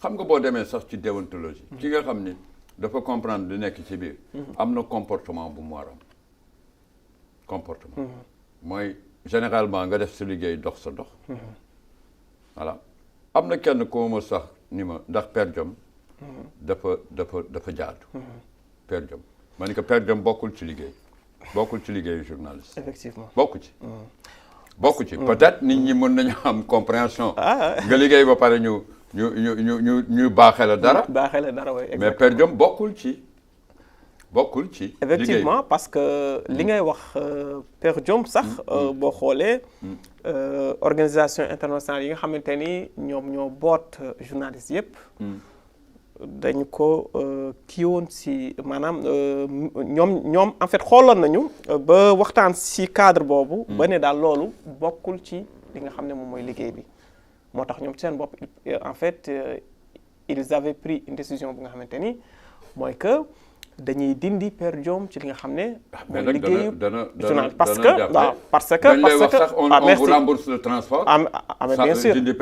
xam nga boo demee sax ci déontologie. ki nga xam ni dafa comprendre li nekk ci biir. am na comportement bu mu war am comportement. mooy généralement nga def sa liggéey dox sa dox. voilà am na kenn ku ma sax ni ma ndax Père Diom. dafa jaadu. Père Diom ma ni ko Père Diom bokkul ci liggéeyu journaliste. effectivement bokku ci peut-être nit ñi mën nañu am compréhension. nga liggéey ba pare ñu baaxee la dara. waaye mais Père Diom bokkul ci effectivement parce que li ngay wax Père Diom sax boo xoolee organisation internationale yi nga xamante ni ñoom ñoo boot journaliste yëpp. dañu ko kii woon si maanaam ñoom en fait xooloon nañu ba waxtaan si cadre boobu. ba ne daal loolu bokkul ci li nga xam ne moom mooy liggéey bi. moo tax ñoom ci seen bopp en fait ils avaient pris une décision bu nga xamante ni mooy que dañuy dindi Père Diom ci li nga xam ne. mooy liggéeyu journal parce que on vous rembourse le transport. mais bien sûr dindi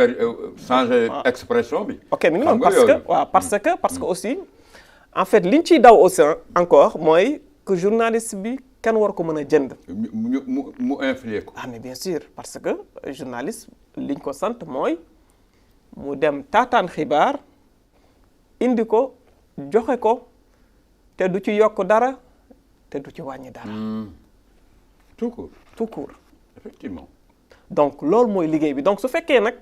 changer expression bi. ok mi ngi noonu parce que aussi en fait liñ ciy daw aussi encore mooy que journaliste bi kenn war ko mën a jënd. mu influer ko. mais bien sûr parce que journaliste liñ ko sant mooy mu dem taataan xibaar indi ko joxe ko te du ci yokk dara te du ci wàññi dara. tout court. tout court. effectivement. donc loolu mooy liggéey bi donc su fekkee nag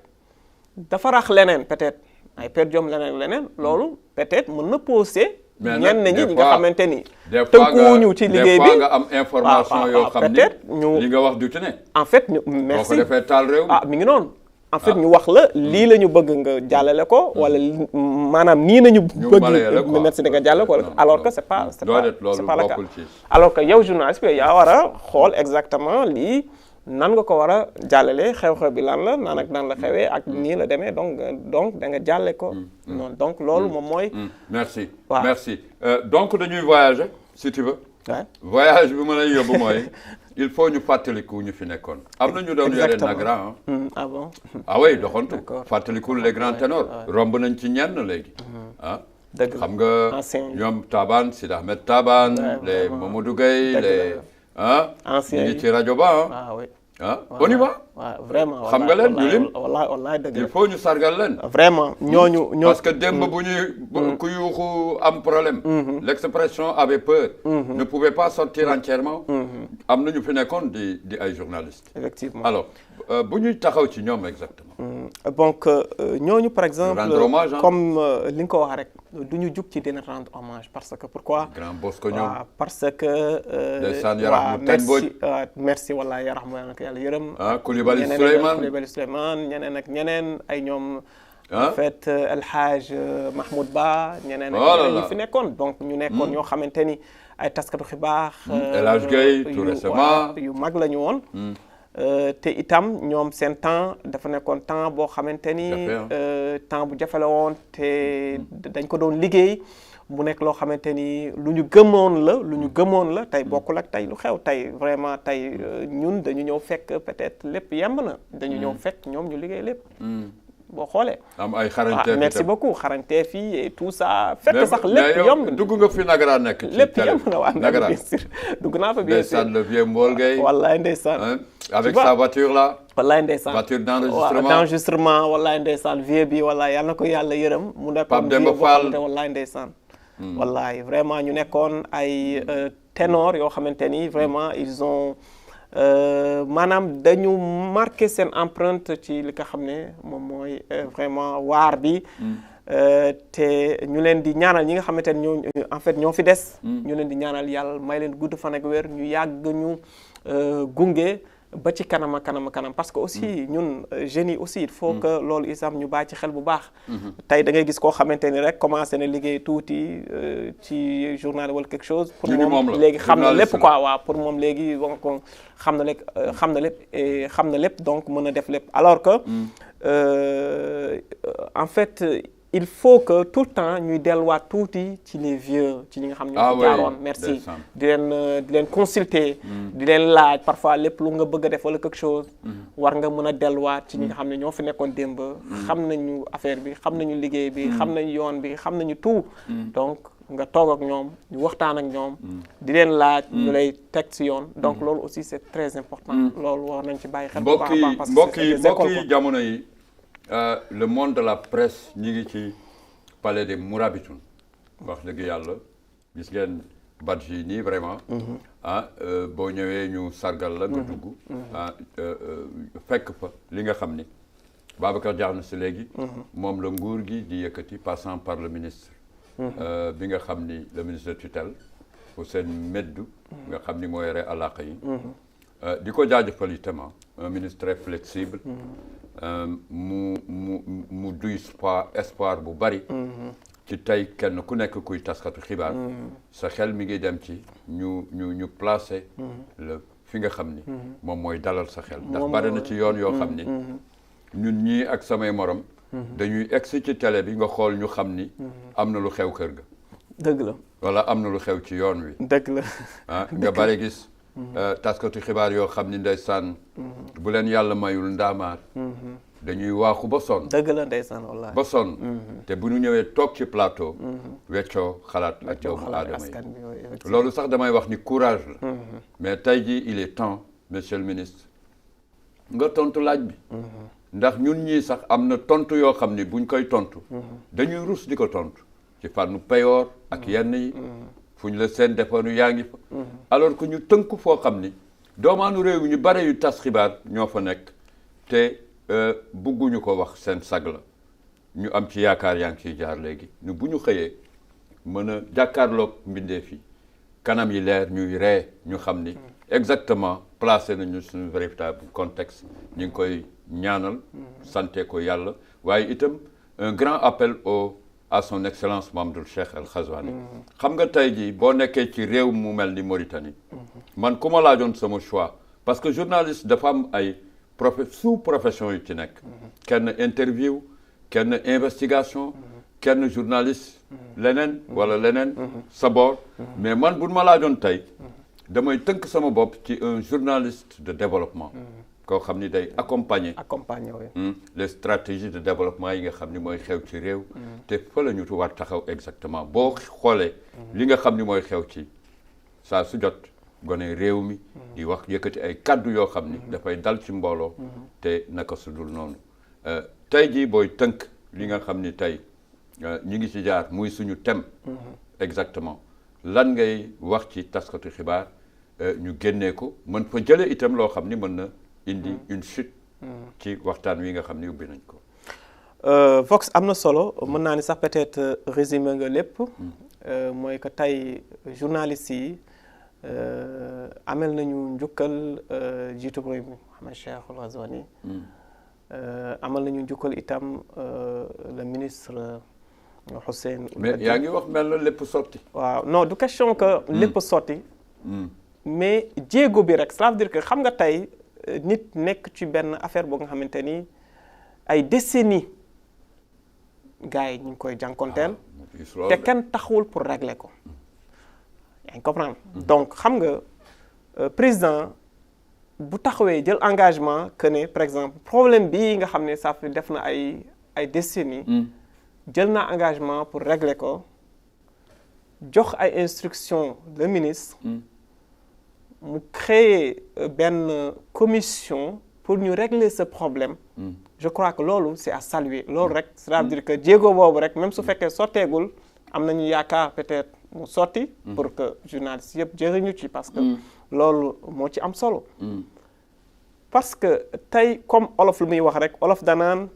dafa rax leneen peut-être ay per diem leneen loolu peut-être mën na pousser. ñenn ñi nga xamante ni. tënkuwuñu ci liggéey bi des fois nga am information yoo xam ni li nga wax du ci ne. en fait ñu merci boo ko defee taal réew mi ngi noonu. en fait ñu wax la lii la ñu bëgg nga jàllale ko wala maanaam nii nañu bëgg merci nga jàllale ko alors que c'est pas le cas alors que yow journaliste bi yaa war a xool exactement lii nan nga ko war a jàllale xew-xew bi lan la nan ak nan la xewee ak nii la demee donc da nga jàlle ko noonu donc loolu moom mooy merci merci donc dañuy voyager si tu veux voyage bi ma lay yóbbu mooy il faut ñu fàttaliku ñu fi nekkoon am na ñu doon yore Nagra ah bon ah oui doxantu fàttaliku les grands ténors romb nañ ci ñenn léegi dëgg xam nga ñoom Taban Sidi Ahmed Taban les Mamadou Gueye les anciens ñi ci rajo ba on y va vraiment xam nga leen ñu lim wallaay dëgg il faut ñu sargal leen vraiment ñooñu parce que démb bu ñuy ku yuuxu am problème l'expression avait peur ne pouvait pas sortir entièrement am na ñu fi nekkoon di ay journalistes effectivement alors bu ñuy taxaw ci ñoom exactement donc ñooñu par exemple rendre hommage comme li nga ko wax rek du ñu jug ci dina rendre hommage parce que pourquoi grand Bosco ñoom parce que merci wallahi yarahma ko yàlla yërëm Coulibaly Souleymane ñeneen ak ñeneen ay ñoom en fait El Hadj Mahmoud Ba ñeneen ak ñeneen ñu fi nekkoon donc ñu nekkoon ñoo xamante ni ay taskatu xibaar El Hadj Gueye tout récemment yu mag la ñu woon te itam ñoom seen temps dafa nekkoon temps boo xamante ni temps bu jafe la woon te dañ ko doon liggéey mu nekk loo xamante ni lu ñu gëmoon la tey bokkul ak tey lu xew tey vraiment tey ñun dañu ñëw fekk peut-être lépp yemb na dañu ñëw fekk ñoom ñu liggéey lépp boo xoolee am ay xarañteef merci beaucoup xarañteef yi et tout ça fekk sax lépp yomb dugg nga fi Nagra nekk ci lépp yomb na waa Nagra bien sûr dugg naa fa bien sûr le vieux Mbol Gueye wallaay ndeysaan avec sa voiture là wallaay ndeysaan voiture d'enregistrement wallaay ndeysaan vieux bi wallaay yal na ko yàlla yërëm mu nekkoon Pape Demba Fall wallaay ndeysaan wallaay vraiment ñu nekkoon ay ténor yoo xamante ni vraiment ils ont maanaam dañu marqué seen empreinte ci li nga xam ne moom mooy vraiment waar bi te ñu leen di ñaanal ñi nga xamante ne ñoo en fait ñoo fi des ñu leen di ñaanal yàlla may leen gudd fan ak wér ñu yàgg ñu gunge ba ci kanam parce que aussi ñun jeunes yi aussi il faut que loolu isam ñu bàyyi ci xel bu baax tey da ngay gis koo xamante ni rek commencé na liggéey tuuti ci journal wala quelque chose pour moom léegi xam na lépp quoi waaw pour moom léegi donc xam na lépp donc mën a def lépp alors que en fait il faut que tout le temps ñuy delluwaat tuuti ci les vieux ci ñi nga xam ñoo fi jaaroon merci di leen consulter di leen laaj parfois lépp lu nga bëgg a def wala quelque chose war nga mën a delluwaat ci ñi nga xam ne ñoo fi nekkoon démb xam nañu affaire bi xam nañu liggéey bi xam nañu yoon bi xam nañu tout donc nga toog ak ñoom ñu waxtaan ak ñoom di leen laaj ñu lay teg ci yoon donc loolu aussi c'est très important loolu war nañ ci bàyyi xel bu baax a baax parce que mbokki jamono yi le monde de la presse ñi ngi ci palais des Mourabitoun wax dëgg yàlla gis ngeen badge yi nii vraiment boo ñëwee ñu sargal la nga dugg fekk fa li nga xam ni Babacar jaar na si léegi moom la nguur gi di yëkkati passant par le ministre bi nga xam ni le ministre de tutelle Houssène Meddu nga xam ni moo yore àllaaqa yi di ko jaajëfal itam un ministre très flexible mu duy espoir bu bari ci tey kenn ku nekk kuy taskatu xibaar sa xel mi ngi dem ci ñu placer le fi nga xam ni moom mooy dalal sa xel ndax bari na ci yoon yoo xam ni ñun ñii ak samay morom dañuy egsi ci télé bi nga xool ñu xam ni am na lu xew kër ga dëgg la wala am na lu xew ci yoon wi dëgg la nga bari gis taskatu xibaar yoo xam ni ndeysaan bu leen yàlla mayul ndaamaar dañuy waaxu ba sonn dëgg la ndeysaan wallaahi ba sonn te bu ñu ñëwee toog ci plateau weccoo xalaat ak doomu aadama yi loolu sax damay wax ni courage la mais tey jii il est temps monsieur le ministre nga tontu laaj bi ndax ñun ñii sax am na tontu yoo xam ni buñ koy tontu dañuy rus di ko tontu ci fànnu payoor ak yenn yi fu ñu la seen defoonu yaa ngi fa alors que ñu tënk foo xam ni doomaanu réew mi ñu bare yu tas xibaar ñoo fa nekk te bugguñu ko wax seen sag la ñu am ci yaakaar yaa ngi ciy jaar léegi ñu bu ñu xëyee mën a jàkkaarloog mbindeef yi kanam yi leer ñuy ree ñu xam ni exactement placé nañu suñu véritable contexte ñu ngi koy ñaanal sante ko yàlla waaye itam un grand appel à son excellence Mamadou Cheikh El Ghazouani xam nga tey jii boo nekkee ci réew mu mel ni Mauritanie man ku ma laajoon sama choix parce que journaliste dafa am ay sous profession yu ci nekk kenn interview kenn investigation kenn journaliste leneen wala leneen sa boor mais man bu ma laajoon tey damay tënk sama bopp ci un journaliste de développement koo xam ni day accompagner les stratégies de développement yi nga xam ni mooy xew ci réew te fa la ñu war taxaw exactement boo xoolee li nga xam ni mooy xew ci saa su jot gone réew mi di wax yëkkati ay kaddu yoo xam ni dafay dal ci mbooloo te naka su dul noonu tey jii booy tënk li nga xam ni tey ñu ngi ci jaar muy suñu thème exactement lan ngay wax ci taskatu xibaar ñu génnee ko mën fa jëlee itam loo xam ni mën na indi une chute ci waxtaan wi nga xam ni ubbi nañ ko Vox am na solo mën naa ni sax peut-être résumé nga lépp mooy que tey journalistes yi amel nañu njukkal jiitu réew mi Mohamed Cheikh El Ghazouani amal nañu njukkal itam le ministre Hussein mais yaa ngi wax mel na lépp sotti waaw non du question que lépp sotti mais jéego bi rek ça veut dire que xam nga tey nit nekk ci benn affaire boo nga xamante ni ay décennies gars yi ñu ngi koy jànkonteel te kenn taxawul pour régler ko yaa ngi comprendre donc xam nga président bu taxawee jël engagement que ne par exemple problème bii nga xam ne ça fait def na ay décennies jël na engagement pour régler ko jox ay instructions le ministre mu créer benn commission pour ñu régler ce problème je crois que loolu c'est à saluer loolu rek ça veut dire que jéego boobu rek même su fekkee sotteegul am nañu yaakaar peut-être mu sotti pour que journalistes yëpp jëriñu ci parce que loolu moo ci am solo parce que tey comme olof lu muy wax rek olof danaan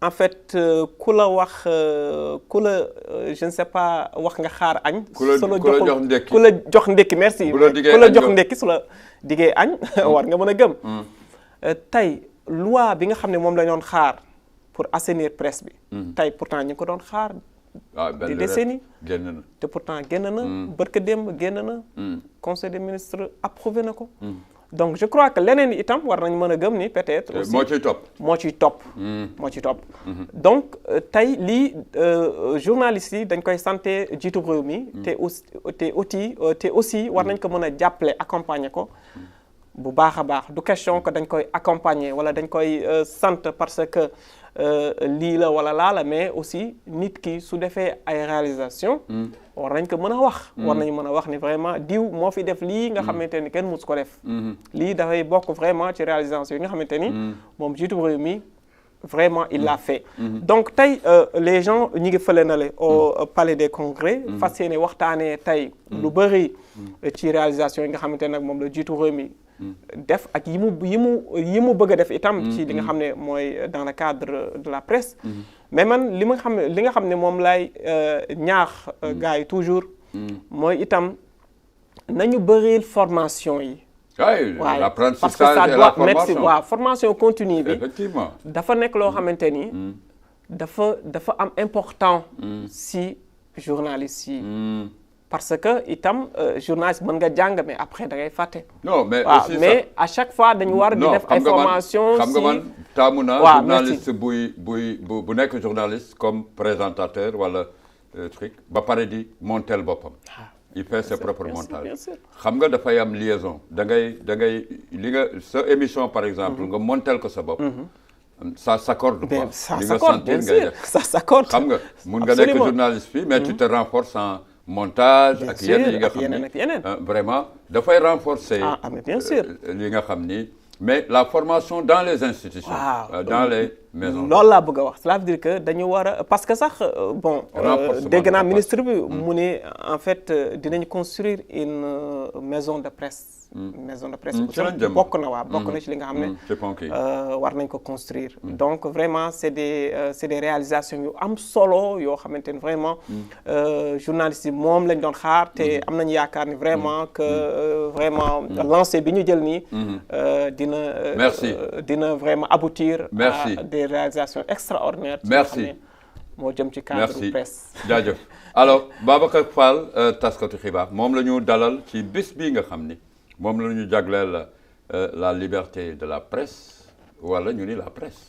en fait ku la wax ku la je ne sais pas wax nga xaar añ ku la jox ndekki merci ku la jox ndekki su la diggee añ war nga mën a gëm tey loi bi nga xam ne moom la ñoon xaar pour assainir presse bi tey pourtant ñu ngi ko doon xaar des décennies te pourtant génn na barka démb génn na conseil des ministres approuvé na ko donc je crois que leneen itam war nañ mën a gëm ni peut-être aussi moo ciy topp donc tey lii journalistes yi dañ koy santé jiitu réew mi te aussi war nañ ko mën a jàppale accompagner ko bu baax a baax du question que dañ koy accompagner wala dañ koy sant parce que lii la wala laa la mais aussi nit ki su defee ay réalisation war nañ ko mën a wax war nañu mën a wax ni vraiment diw moo fi def lii nga xamante ni kenn mus ko def lii dafay bokk vraiment ci réalisation yi nga xamante ni moom jiitu réew mi vraiment il l'a fait donc tey les gens ñi ngi fële na le au palais des congrès fas yéene waxtaanee tey lu bëri ci réalisation yi nga xamante nag moom la jiitu réew mi def ak yi mu bëgg a def itam ci li nga xam ne mooy dans le cadre de la presse mais man li nga xam ne moom laay ñaax gars yi toujours mooy itam nañu bëril formation yi l'apprentissage parce que ça et la doit formation. merci waaw formation continue bi Effectivement. dafa nekk loo xamante ni dafa am important si journalistes yi parce que itam journaliste mën nga jàng mais après da ngay fàtte. non mais waaw aussi mais à chaque fois dañu war di def ay formation xam nga man taamu naa waaw journaliste bu nekk journaliste comme présentateur wala truc ba pare di montel boppam. il fait ses propres montages xam nga dafay am liaison da ngay li nga sa émission par exemple nga montel ko sa bopp. ça s'accorde quoi li nga sentir ngay def ça s'accorde xam nga mun nga nekk journaliste fii mais tu te renforces en montage ak yenn yi nga xam ni vraiment dafay renforcer mais bien sûr li nga xam ni mais la formation dans les institutions dans loolu laa bëgg a wax cela veut dire que dañu war a parce que sax bon dégg naa ministre bi mu ne en fait dinañ construire une maison de presse bokk na ci li nga xam ne war nañ ko construire donc vraiment c'est des réalisations yu am solo yoo xamante ni vraiment journalistes yi moom lañ doon xaar te am nañu yaakaar ni vraiment que vraiment lancé bi ñu jël nii dina vraiment aboutir à des réalisations extraordinaires ci nga xam ne moo jëm ci cadre presse jaajëf alors Babacar Fall taskatu xibaar moom la ñu dalal ci bés bii nga xam ni moom la ñu jagleel la liberté de la presse wala ñu ni la presse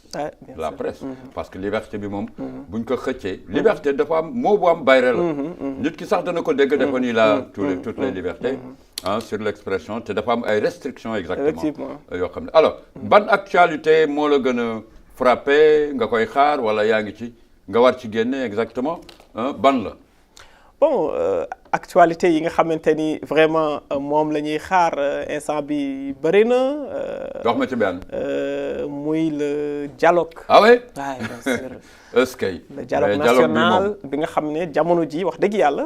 la presse parce que liberté bi moom buñ ko xëccee liberté dafa am moo bu am bayre la nit ki sax dana ko dégg dafa ni la toutes les libertés sur l'expression te dafa am ay restrictions exactement yoo xam ne alors ban actualité moo la gën a frappé nga koy xaar wala yaa ngi ci nga war ci génne exactement ban la bon actualité yi nga xamante ni vraiment moom la ñuy xaar instant bi bëri na. wax ma ci benn. muy le dialogue. ah oui waaw bien sûr. est-ce que le dialogue national bi nga xam ne jamono ji wax dëgg yàlla.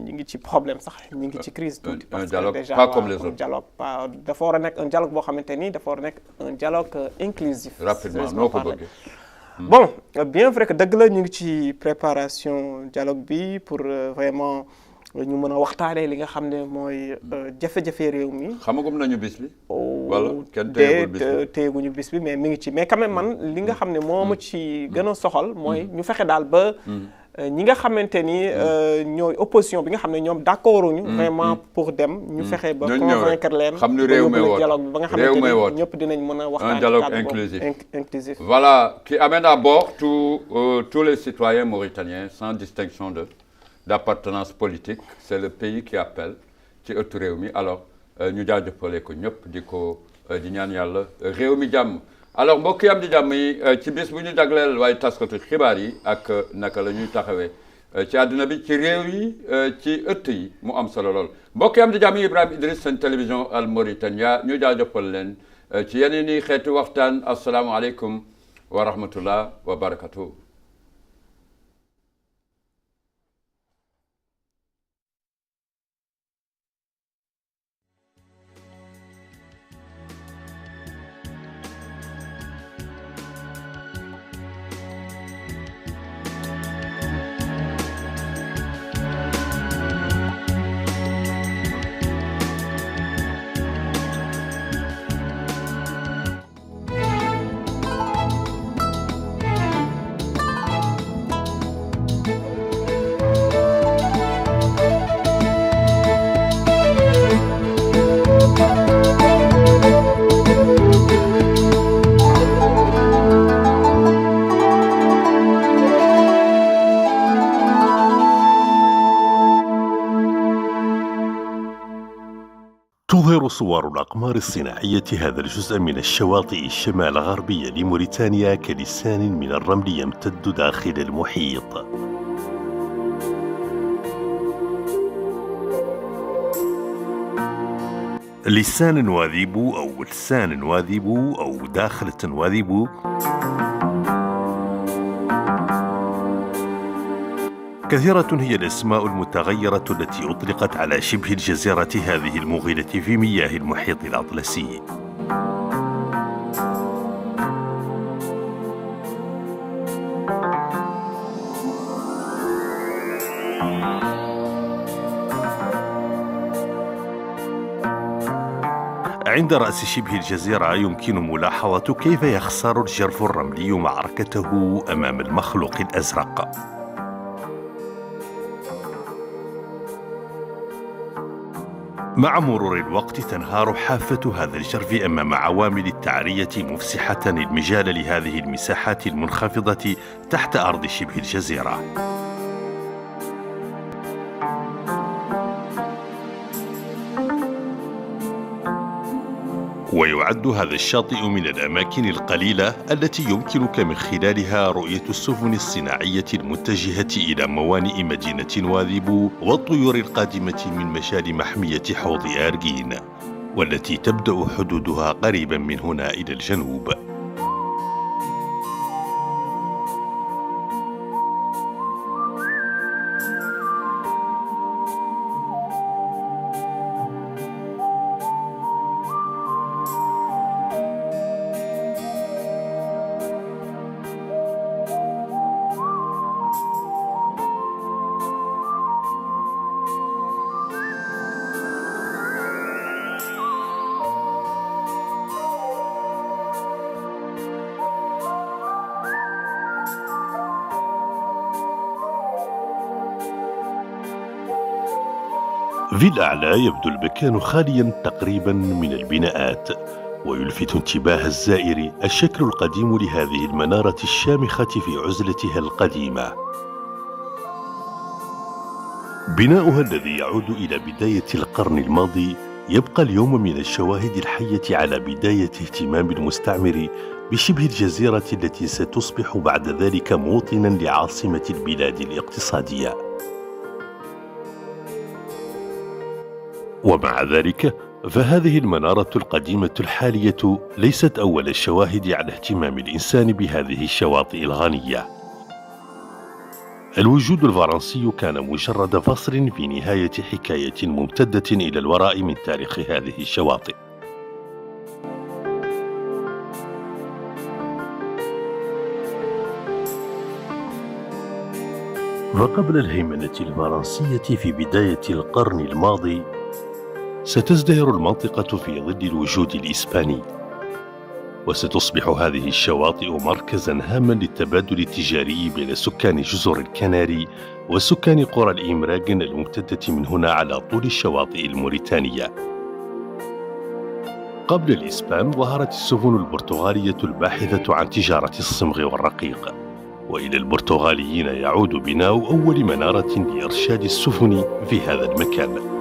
ñu ngi ci problème sax ñu ngi ci crise tuuti. parce que déjà pas comme les autres. dialogue pas dafa war a nekk un dialogue boo xamante ni dafa war a nekk un dialogue inclusif. rapidement noo ko bëggee. bon bien vrai que dëgg la ñu ngi ci préparation dialogue bi pour vraiment ñu mën a waxtaanee li nga xam ne mooy jafe-jafe réew mi. xamagum nañu bis bi. wala kenn téyeguñu bis bi mais mi ngi ci mais quand même man li nga xam ne moo ma ci gën a soxal mooy ñu fexe daal ba. ñi nga xamante ni ñooy opposition bi nga xam ne ñoom d'accorduñu vraiment pour dem ñu fexe ba convaincre leen xam ni réew mi woote dialogue bi ba nga xamante ni ñëpp dinañ mën a waxtaan un dialogue inclusif voilà qui amène à bord tous les citoyens mauritaniens sans distinction d'appartenance politique c'est le pays qui appelle ci ëttu réew mi alors ñu jaajëfale ko ñëpp di ñaan yàlla réew mi jàmm alors mbokk yi am di jàmm yi ci bis bu ñu jagleel waaye taskatu xibaar yi ak naka la ñuy taxawee ci àdduna bi ci réew yi ci ëtt yi mu am solo lool mbokk yi am di jàmm yi Ibrahima Idriss seen télévision Al Mauritania ñu jaajëfal leen ci yeneen i xeetu waxtaan asalaamaaleykum wa rahmatullah wa barakatuh. تظهر صور الأقمار الصناعية هذا الجزء من الشواطئ الشمال غربية لموريتانيا كلسان من الرمل يمتد داخل المحيط. لسان واذيبو أو لسان واذيبو أو داخلة واذيبو كثيرة هي الأسماء المتغيرة التي أطلقت على شبه الجزيرة هذه المغيلة في مياه المحيط الأطلسي. عند رأس شبه الجزيرة يمكن ملاحظة كيف يخسر الجرف الرملي معركته أمام المخلوق الأزرق. مع مرور الوقت تنهار حافة هذا الجرف أمام عوامل التعرية مفسحة المجال لهذه المساحات المنخفضة تحت أرض شبه الجزيرة. ويعد هذا الشاطئ من الأماكن القليلة التي يمكنك من خلالها رؤية السفن الصناعية المتجهة إلى موانئ مدينة واذيبو والطيور القادمة من مشال محمية حوض آرجين، والتي تبدأ حدودها قريبا من هنا إلى الجنوب. في الأعلى يبدو المكان خاليا تقريبا من البناءات، ويلفت انتباه الزائر الشكل القديم لهذه المنارة الشامخة في عزلتها القديمة. بناؤها الذي يعود إلى بداية القرن الماضي يبقى اليوم من الشواهد الحية على بداية اهتمام المستعمر بشبه الجزيرة التي ستصبح بعد ذلك موطنا لعاصمة البلاد الاقتصادية. ومع ذلك فهذه المنارة القديمة الحالية ليست أول الشواهد على اهتمام الإنسان بهذه الشواطئ الغنية. الوجود الفرنسي كان مجرد فصل في نهاية حكاية ممتدة إلى الوراء من تاريخ هذه الشواطئ. وقبل الهيمنة الفرنسية في بداية القرن الماضي ستزدهر المنطقة في ظل الوجود الإسباني، وستصبح هذه الشواطئ مركزاً هاماً للتبادل التجاري بين سكان جزر الكناري وسكان قرى الإمراجن الممتدة من هنا على طول الشواطئ الموريتانية. قبل الإسبان ظهرت السفن البرتغالية الباحثة عن تجارة الصمغ والرقيق، وإلى البرتغاليين يعود بناء أول منارة لإرشاد السفن في هذا المكان.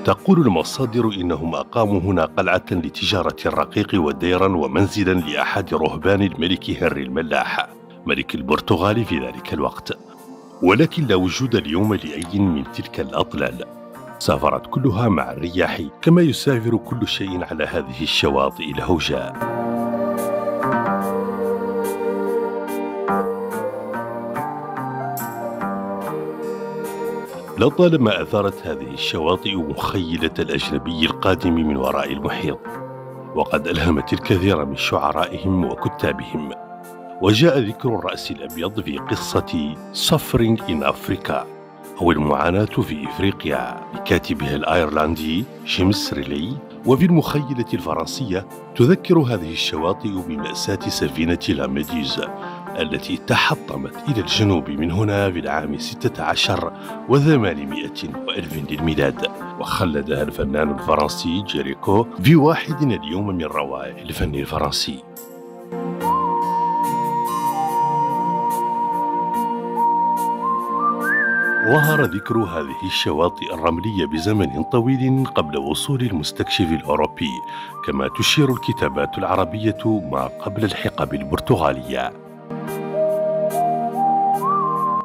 تقول المصادر إنهم أقاموا هنا قلعة لتجارة الرقيق وديرا ومنزلا لأحد رهبان الملك هنري الملاح ملك البرتغال في ذلك الوقت، ولكن لا وجود اليوم لأي من تلك الأطلال. سافرت كلها مع الرياح كما يسافر كل شيء على هذه الشواطئ الهوجاء. لطالما أثارت هذه الشواطئ مخيلة الأجنبي القادم من وراء المحيط، وقد ألهمت الكثير من شعرائهم وكتابهم. وجاء ذكر الرأس الأبيض في قصة Suffering in Africa أو المعاناة في إفريقيا لكاتبها الأيرلندي جيمس ريلي. وفي المخيلة الفرنسية تذكر هذه الشواطئ بمأساة سفينة لاميدوز التي تحطمت إلى الجنوب من هنا في العام 16 و800 للميلاد، وخلدها الفنان الفرنسي جيريكو في واحد اليوم من روائع الفن الفرنسي. ظهر ذكر هذه الشواطئ الرملية بزمن طويل قبل وصول المستكشف الأوروبي، كما تشير الكتابات العربية ما قبل الحقب البرتغالية.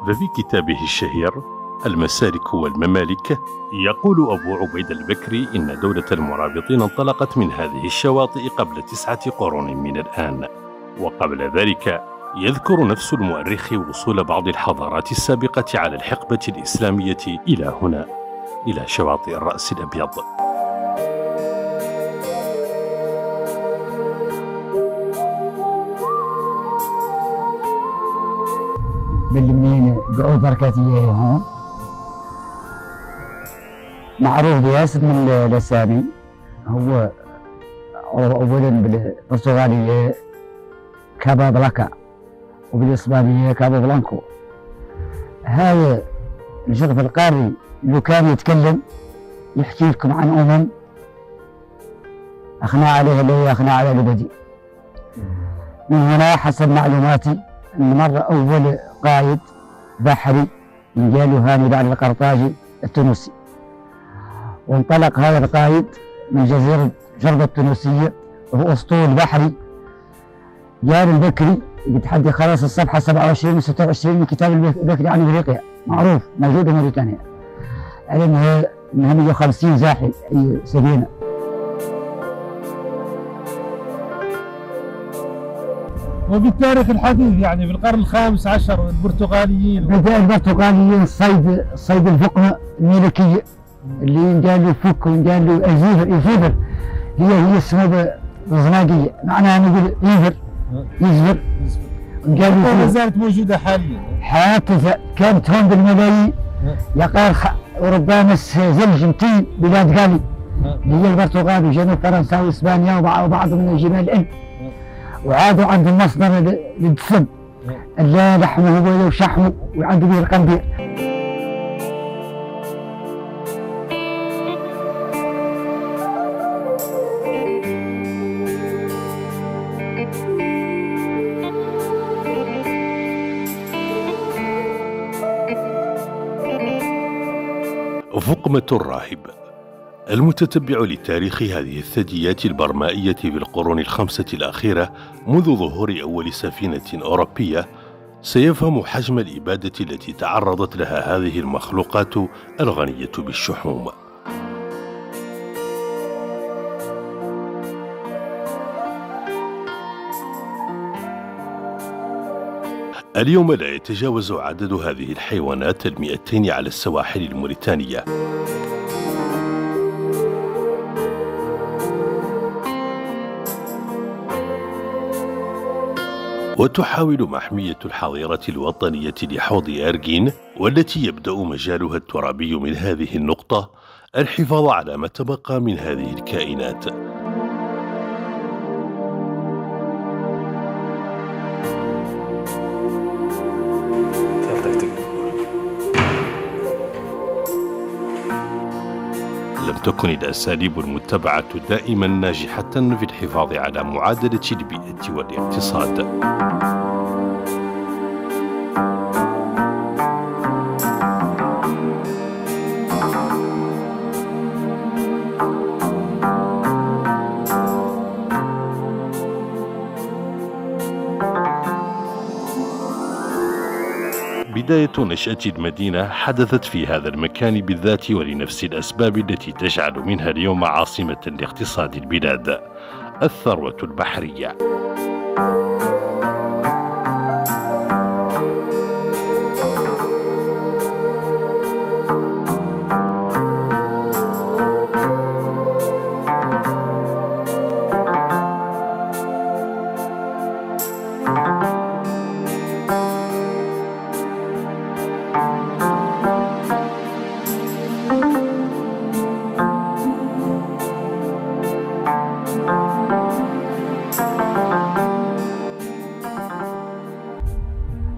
ففي كتابه الشهير المسالك والممالك يقول أبو عبيد البكري إن دولة المرابطين انطلقت من هذه الشواطئ قبل 9 قرون من الآن. وقبل ذلك يذكر نفس المؤرخ وصول بعض الحضارات السابقة على الحقبة الإسلامية إلى هنا، إلى شواطئ الرأس الأبيض. باللي منين قعود بركاتية هون معروف باسم الأسامي. هو أولا بالبرتغالية كابابلانكا وبالإسبانية كابابلانكو. هذا الشرف القاري لو كان يتكلم يحكي لكم عن أخنا عليها اللي هي أخنا على لبدي. من هنا حسب معلوماتي أن مرة أول قائد بحري قالوا هاني بعد القرطاجي التونسي، وانطلق هذا القائد من جزيرة جربة التونسية وهو أسطول بحري. جاء البكري بتحدي خلاص الصفحة 27 و 26 من كتاب البكري عن إفريقيا، معروف موجود في موريتانيا، على أنها 150 زاحف أي سفينة. وبالتاريخ الحديث يعني في القرن ال15 البرتغاليين بدأ البرتغاليين صيد الفقمة الملكية اللي قالوا فك وقالوا الفيبر هي اسمها الزناقية، معناها نقول يزفر قالوا ما زالت موجودة حاليا. حتى كانت هون بالملايين يقال وربما زلج متين بلاد غالي اللي هي البرتغال وجنوب فرنسا واسبانيا وبعض من جبال الألب، وعادوا عندهم مصدر للدسم لا لحمه وشحمه وعنده به القنبير. فقمة الراهب. المتتبع لتاريخ هذه الثدييات البرمائية في القرون الخمسة الأخيرة منذ ظهور أول سفينة أوروبية سيفهم حجم الإبادة التي تعرضت لها هذه المخلوقات الغنية بالشحوم. اليوم لا يتجاوز عدد هذه الحيوانات 200 على السواحل الموريتانية. وتحاول محمية الحظيرة الوطنية لحوض أرجين، والتي يبدأ مجالها الترابي من هذه النقطة، الحفاظ على ما تبقى من هذه الكائنات. لم تكن الأساليب المتبعة دائما ناجحة في الحفاظ على معادلة البيئة والاقتصاد. بداية نشأة المدينة حدثت في هذا المكان بالذات ولنفس الأسباب التي تجعل منها اليوم عاصمة لاقتصاد البلاد، الثروة البحرية.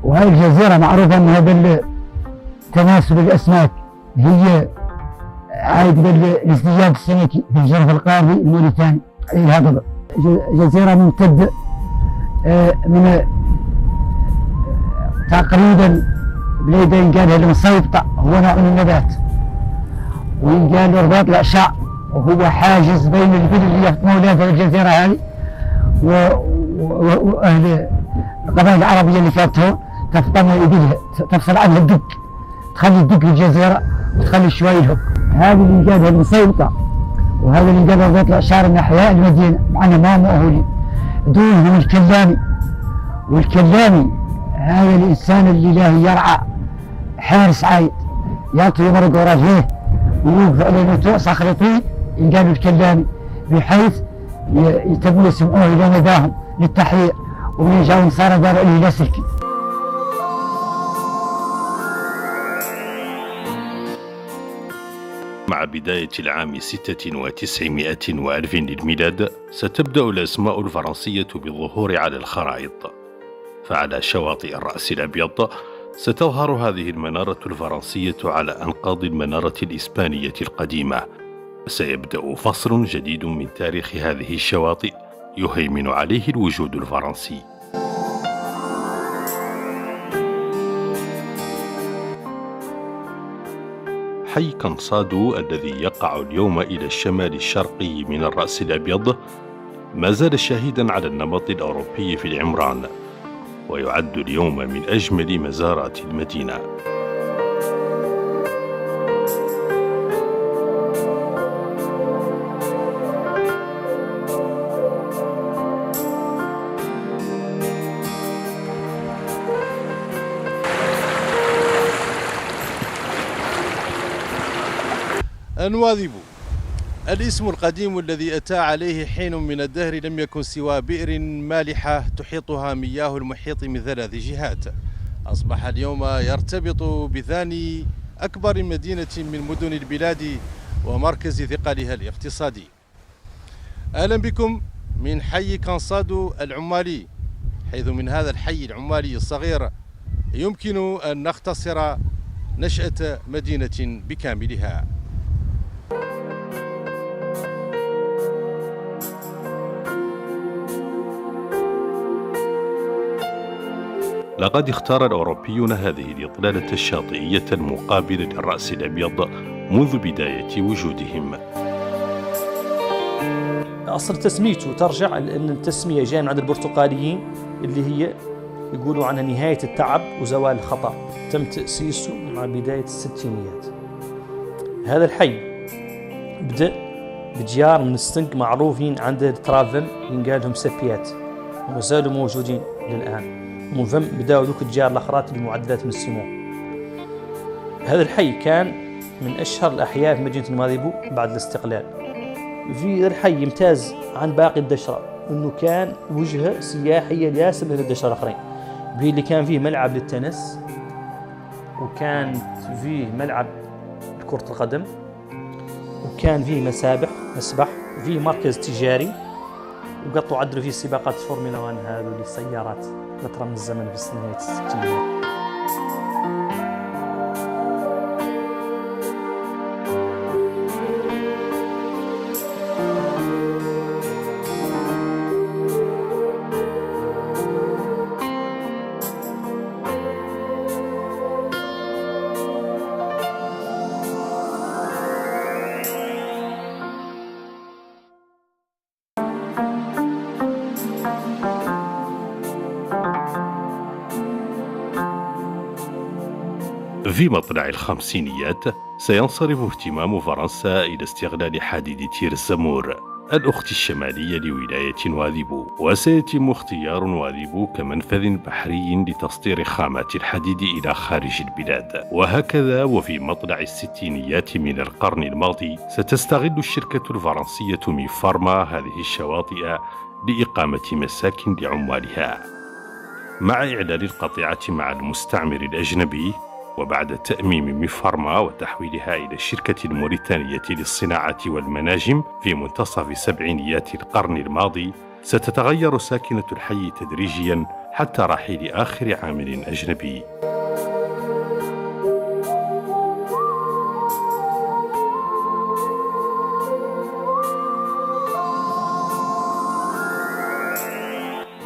وهذه الجزيرة معروفة أنها بالتناسل الأسماك، هي عايد بالازدياد السمكي في الجرف القاري الموريتاني الهضبة. جزيرة ممتدة من تقريبا بليدة ينقال المصيبطة، هو نوع من النبات، وينقال رباط العشاء، وهو حاجز بين البلد اللي يخدموا في الجزيرة هذه وأهل القبائل العربية اللي كانت هون، تفطموا إيديها، تفصل عنها الدق، تخلي الدق في الجزيرة وتخلي شوي الهك. هذه اللي قالها المصيبطة، وهذا اللي قالها رباط العشار من أحياء المدينة، معنا ما مؤهولين. دونهم الكلامي، والكلامي هذا الإنسان اللي له يرعى حارس عايد، يعطي يمرق ورا رجليه ويوقف على نتوء صخر طويل ينقالوا الكلامي، بحيث يتبوا يسمعوه إلى نداهم للتحرير، ومن جاوا نصارى داروا عليه لاسلكي. مع بداية العام 9600 وألف للميلاد ستبدأ الأسماء الفرنسية بالظهور على الخرائط، فعلى شواطئ الرأس الأبيض ستظهر هذه المنارة الفرنسية على أنقاض المنارة الإسبانية القديمة. سيبدأ فصل جديد من تاريخ هذه الشواطئ يهيمن عليه الوجود الفرنسي. حي كنصادو الذي يقع اليوم إلى الشمال الشرقي من الرأس الأبيض ما زال شاهدا على النمط الأوروبي في العمران، ويعد اليوم من أجمل مزارات المدينة. النواذب، الاسم القديم الذي أتى عليه حين من الدهر لم يكن سوى بئر مالحة تحيطها مياه المحيط من 3 جهات. أصبح اليوم يرتبط بثاني أكبر مدينة من مدن البلاد، ومركز ثقلها الاقتصادي. أهلا بكم من حي كانصادو العمالي، حيث من هذا الحي العمالي الصغير يمكن أن نختصر نشأة مدينة بكاملها. لقد اختار الأوروبيون هذه الإطلالة الشاطئية المقابلة للرأس الأبيض منذ بداية وجودهم. أصل تسميته ترجع لأن التسمية جاية من عند البرتقاليين، اللي هي يقولوا عنها نهاية التعب وزوال الخطر. تم تأسيسه مع بداية الستينيات. هذا الحي بدأ بجيار من السنق معروفين عند الترافل ينقال لهم سبيات، وما زالوا موجودين للآن. من فم بداوا ذوك الجيار الأخرات المعدلات من السمو. هذا الحي كان من أشهر الأحياء في مدينة نواذيبو بعد الاستقلال. في الحي يمتاز عن باقي الدشرة أنه كان وجهة سياحية لياسر من الدشرة الآخرين، به اللي كان فيه ملعب للتنس، وكان فيه ملعب لكرة القدم، وكان فيه مسبح، وفيه مركز تجاري، وقطوا عدلوا فيه سباقات فورمولا 1 هذو للسيارات فترة من الزمن في نهاية الستينيات. في مطلع الخمسينيات سينصرف اهتمام فرنسا إلى استغلال حديد تير الزمور الأخت الشمالية لولاية نواذيبو، وسيتم اختيار نواذيبو كمنفذ بحري لتصدير خامات الحديد إلى خارج البلاد. وهكذا وفي مطلع الستينيات من القرن الماضي ستستغل الشركة الفرنسية ميفارما هذه الشواطئ لإقامة مساكن لعمالها، مع إعلان القطيعة مع المستعمر الأجنبي. وبعد تأميم ميفارما وتحويلها إلى الشركة الموريتانية للصناعة والمناجم في منتصف سبعينيات القرن الماضي، ستتغير ساكنة الحي تدريجيا حتى رحيل آخر عامل أجنبي.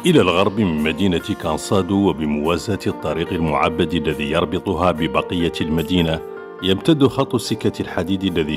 إلى الغرب من مدينة كانصادو وبموازاة الطريق المعبد الذي يربطها ببقية المدينة، يمتد خط سكة الحديد الذي